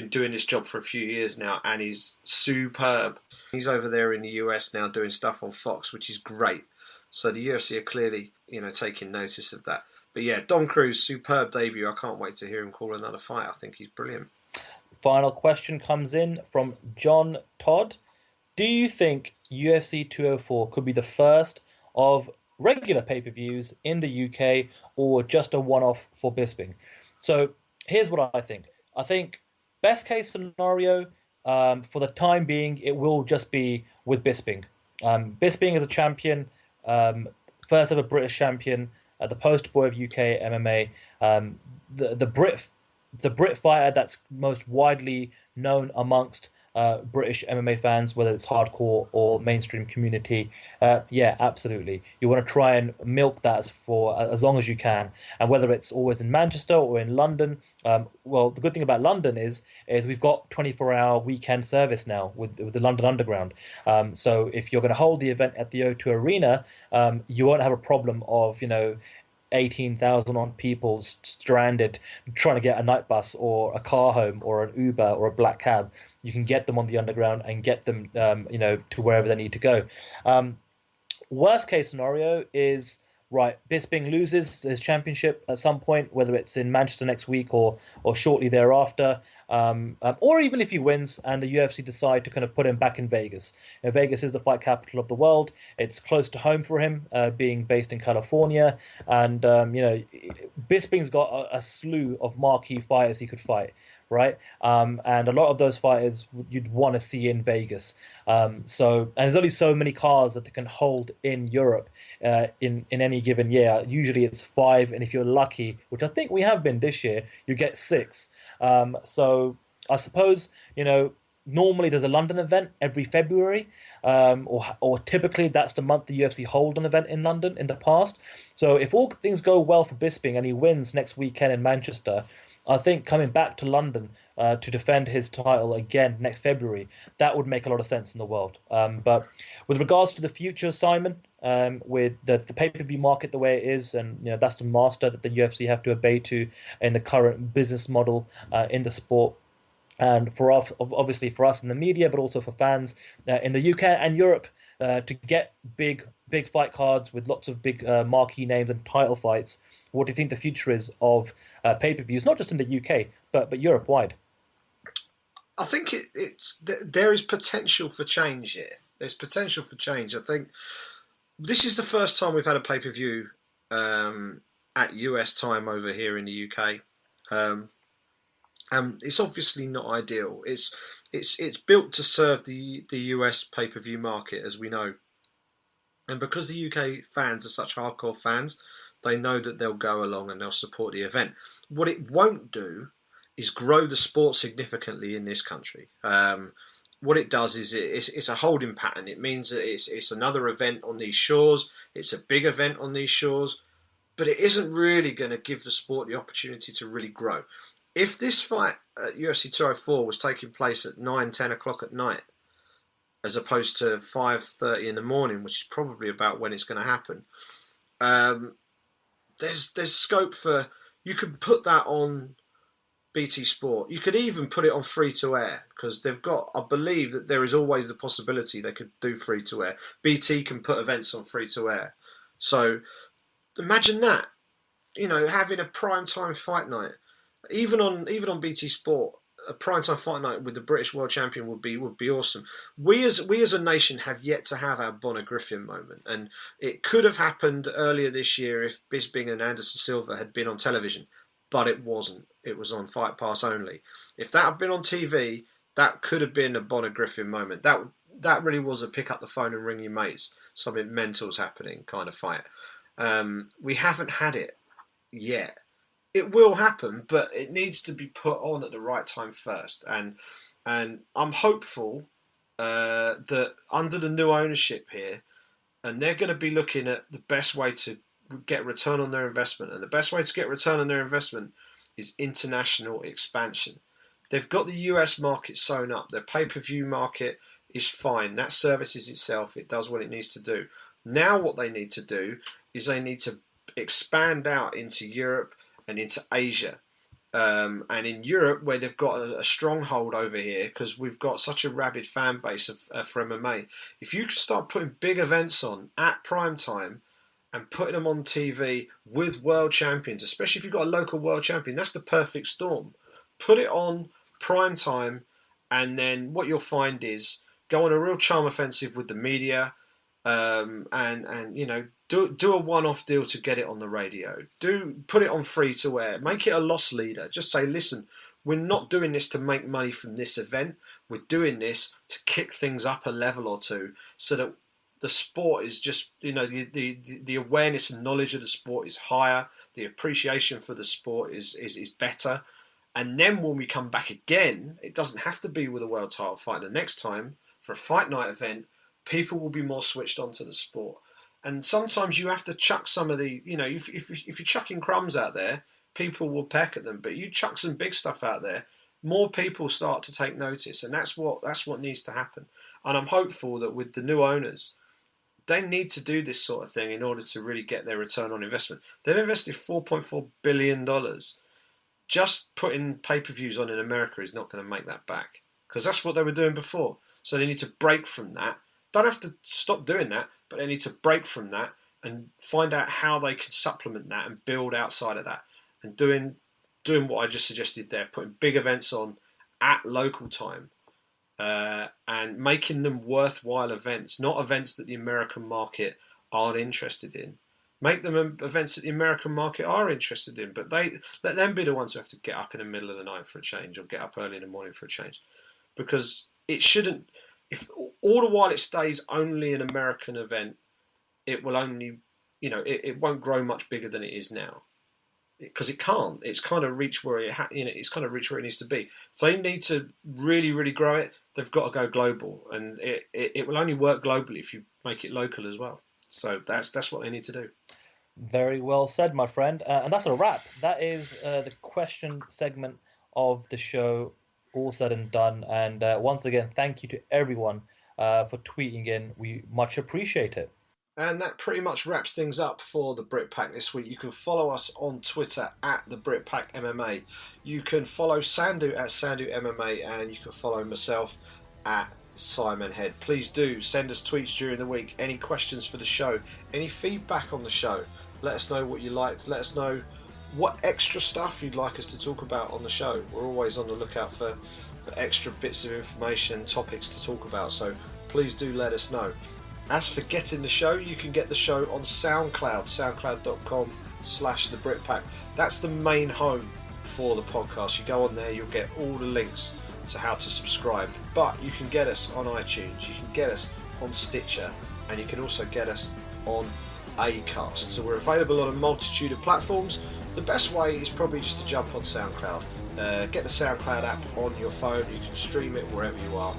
doing this job for a few years now, and he's superb. He's over there in the US now doing stuff on Fox, which is great. So the UFC are clearly taking notice of that. But yeah, Dom Cruz, superb debut. I can't wait to hear him call another fight. I think he's brilliant. Final question comes in from John Todd. Do you think UFC 204 could be the first of regular pay-per-views in the UK or just a one-off for Bisping? So here's what I think. I think best case scenario, for the time being, it will just be with Bisping. Bisping is a champion, um, first ever British champion, the poster boy of UK MMA, the Brit fighter that's most widely known amongst British MMA fans, whether it's hardcore or mainstream community. Yeah, absolutely. You want to try and milk that for as long as you can, and whether it's always in Manchester or in London. Well, the good thing about London is we've got 24-hour weekend service now with the London Underground. So if you're going to hold the event at the O2 Arena, you won't have a problem of 18,000 on people stranded trying to get a night bus or a car home or an Uber or a black cab. You can get them on the underground and get them, to wherever they need to go. Worst case scenario is right. Bisping loses his championship at some point, whether it's in Manchester next week or shortly thereafter, or even if he wins and the UFC decide to kind of put him back in Vegas. Vegas is the fight capital of the world. It's close to home for him, being based in California, and Bisping's got a slew of marquee fighters he could fight. Right, and a lot of those fighters you'd want to see in Vegas. And there's only so many cars that they can hold in Europe in any given year. Usually it's 5, and if you're lucky, which I think we have been this year, you get 6. So I suppose normally there's a London event every February, or typically that's the month the UFC hold an event in London in the past. So if all things go well for Bisping and he wins next weekend in Manchester, I think coming back to London to defend his title again next February, that would make a lot of sense in the world. But with regards to the future, Simon, with the pay-per-view market the way it is, and that's the master that the UFC have to obey to in the current business model in the sport. And for us, obviously for us in the media, but also for fans in the UK and Europe, to get big fight cards with lots of big marquee names and title fights. What do you think the future is of pay-per-views, not just in the UK, but Europe wide? I think there is potential for change here. There's potential for change. I think this is the first time we've had a pay-per-view at US time over here in the UK. It's obviously not ideal. It's built to serve the US pay-per-view market, as we know. And because the UK fans are such hardcore fans, they know that they'll go along and they'll support the event. What it won't do is grow the sport significantly in this country. What it does is it's a holding pattern. It means that it's another event on these shores. It's a big event on these shores, but it isn't really going to give the sport the opportunity to really grow. If this fight at UFC 204 was taking place at 9, 10 o'clock at night, as opposed to 5:30 in the morning, which is probably about when it's going to happen, there's scope for, you could put that on BT Sport. You could even put it on free to air, because they've got, I believe that there is always the possibility they could do free to air. BT can put events on free to air. So imagine that, having a prime time fight night, even on BT Sport, a prime time fight night with the British World Champion would be awesome. We as a nation have yet to have our Bonner Griffin moment, and it could have happened earlier this year if Bisping and Anderson Silva had been on television, but it wasn't. It was on Fight Pass only. If that had been on TV, that could have been a Bonner Griffin moment. That really was a pick up the phone and ring your mates, something mental's happening kind of fight. We haven't had it yet. It will happen, but it needs to be put on at the right time first. And I'm hopeful that under the new ownership here, and they're going to be looking at the best way to get return on their investment. And the best way to get return on their investment is international expansion. They've got the US market sewn up. Their pay-per-view market is fine. That services itself. It does what it needs to do. Now what they need to do is they need to expand out into Europe and into Asia. And in Europe, where they've got a stronghold over here, because we've got such a rabid fan base for MMA, if you could start putting big events on at prime time and putting them on TV with world champions, especially if you've got a local world champion, that's the perfect storm. Put it on prime time, and then what you'll find is go on a real charm offensive with the media, and you know, do a one-off deal to get it on the radio. Put it on free to air. Make it a loss leader. Just say, listen, we're not doing this to make money from this event. We're doing this to kick things up a level or two, so that the sport is just, you know, the awareness and knowledge of the sport is higher. The appreciation for the sport is better. And then when we come back again, it doesn't have to be with a world title fight. The next time for a fight night event, people will be more switched onto the sport. And sometimes you have to chuck some of the, you know, if you're chucking crumbs out there, people will peck at them. But you chuck some big stuff out there, more people start to take notice, and that's what needs to happen. And I'm hopeful that with the new owners, they need to do this sort of thing in order to really get their return on investment. They've invested $4.4 billion. Just putting pay-per-views on in America is not going to make that back, because that's what they were doing before. So they need to break from that. Don't have to stop doing that, but they need to break from that and find out how they can supplement that and build outside of that. And doing what I just suggested there, putting big events on at local time, and making them worthwhile events, not events that the American market aren't interested in. Make them events that the American market are interested in, but they let them be the ones who have to get up in the middle of the night for a change, or get up early in the morning for a change, because it shouldn't. If all the while it stays only an American event, it will only, you know, it won't grow much bigger than it is now, because it can't. It's kind of reached where it's kind of reached where it needs to be. If they need to really, really grow it, they've got to go global, and it will only work globally if you make it local as well. So that's what they need to do. Very well said, my friend. And that's a wrap. That is the question segment of the show all said and done. And once again, thank you to everyone for tweeting in. We much appreciate it. And that pretty much wraps things up for the Brit Pack this week. You can follow us on Twitter at the Brit Pack MMA. You can follow Sandu at Sandu MMA, and you can follow myself at Simon Head. Please do send us tweets during the week. Any questions for the show, any feedback on the show, let us know what you liked. Let us know what extra stuff you'd like us to talk about on the show. We're always on the lookout for extra bits of information, topics to talk about, so please do let us know. As for getting the show, you can get the show on SoundCloud, soundcloud.com/thebritpack. That's the main home for the podcast. You go on there, you'll get all the links to how to subscribe. But you can get us on iTunes, you can get us on Stitcher, and you can also get us on Acast. So we're available on a multitude of platforms. The best way is probably just to jump on SoundCloud. Get the SoundCloud app on your phone. You can stream it wherever you are.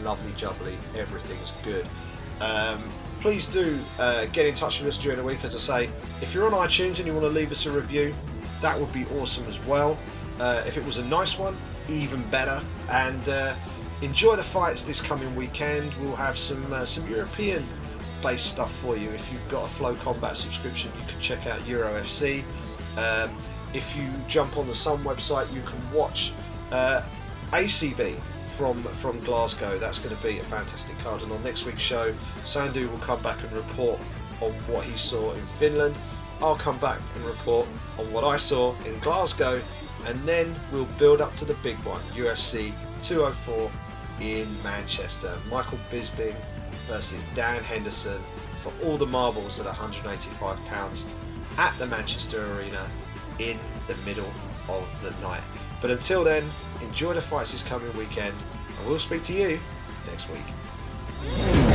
Lovely jubbly, everything's good. Please do get in touch with us during the week. As I say, if you're on iTunes and you want to leave us a review, that would be awesome as well. If it was a nice one, even better. And enjoy the fights this coming weekend. We'll have some European based stuff for you. If you've got a Flow Combat subscription, you can check out UFC. If you jump on the Sun website, you can watch ACB from Glasgow. That's going to be a fantastic card. And on next week's show, Sandu will come back and report on what he saw in Finland. I'll come back and report on what I saw in Glasgow, and then we'll build up to the big one, UFC 204 in Manchester. Michael Bisping versus Dan Henderson for all the marbles at £185 at the Manchester Arena in the middle of the night. But until then, enjoy the fights this coming weekend, and we'll speak to you next week.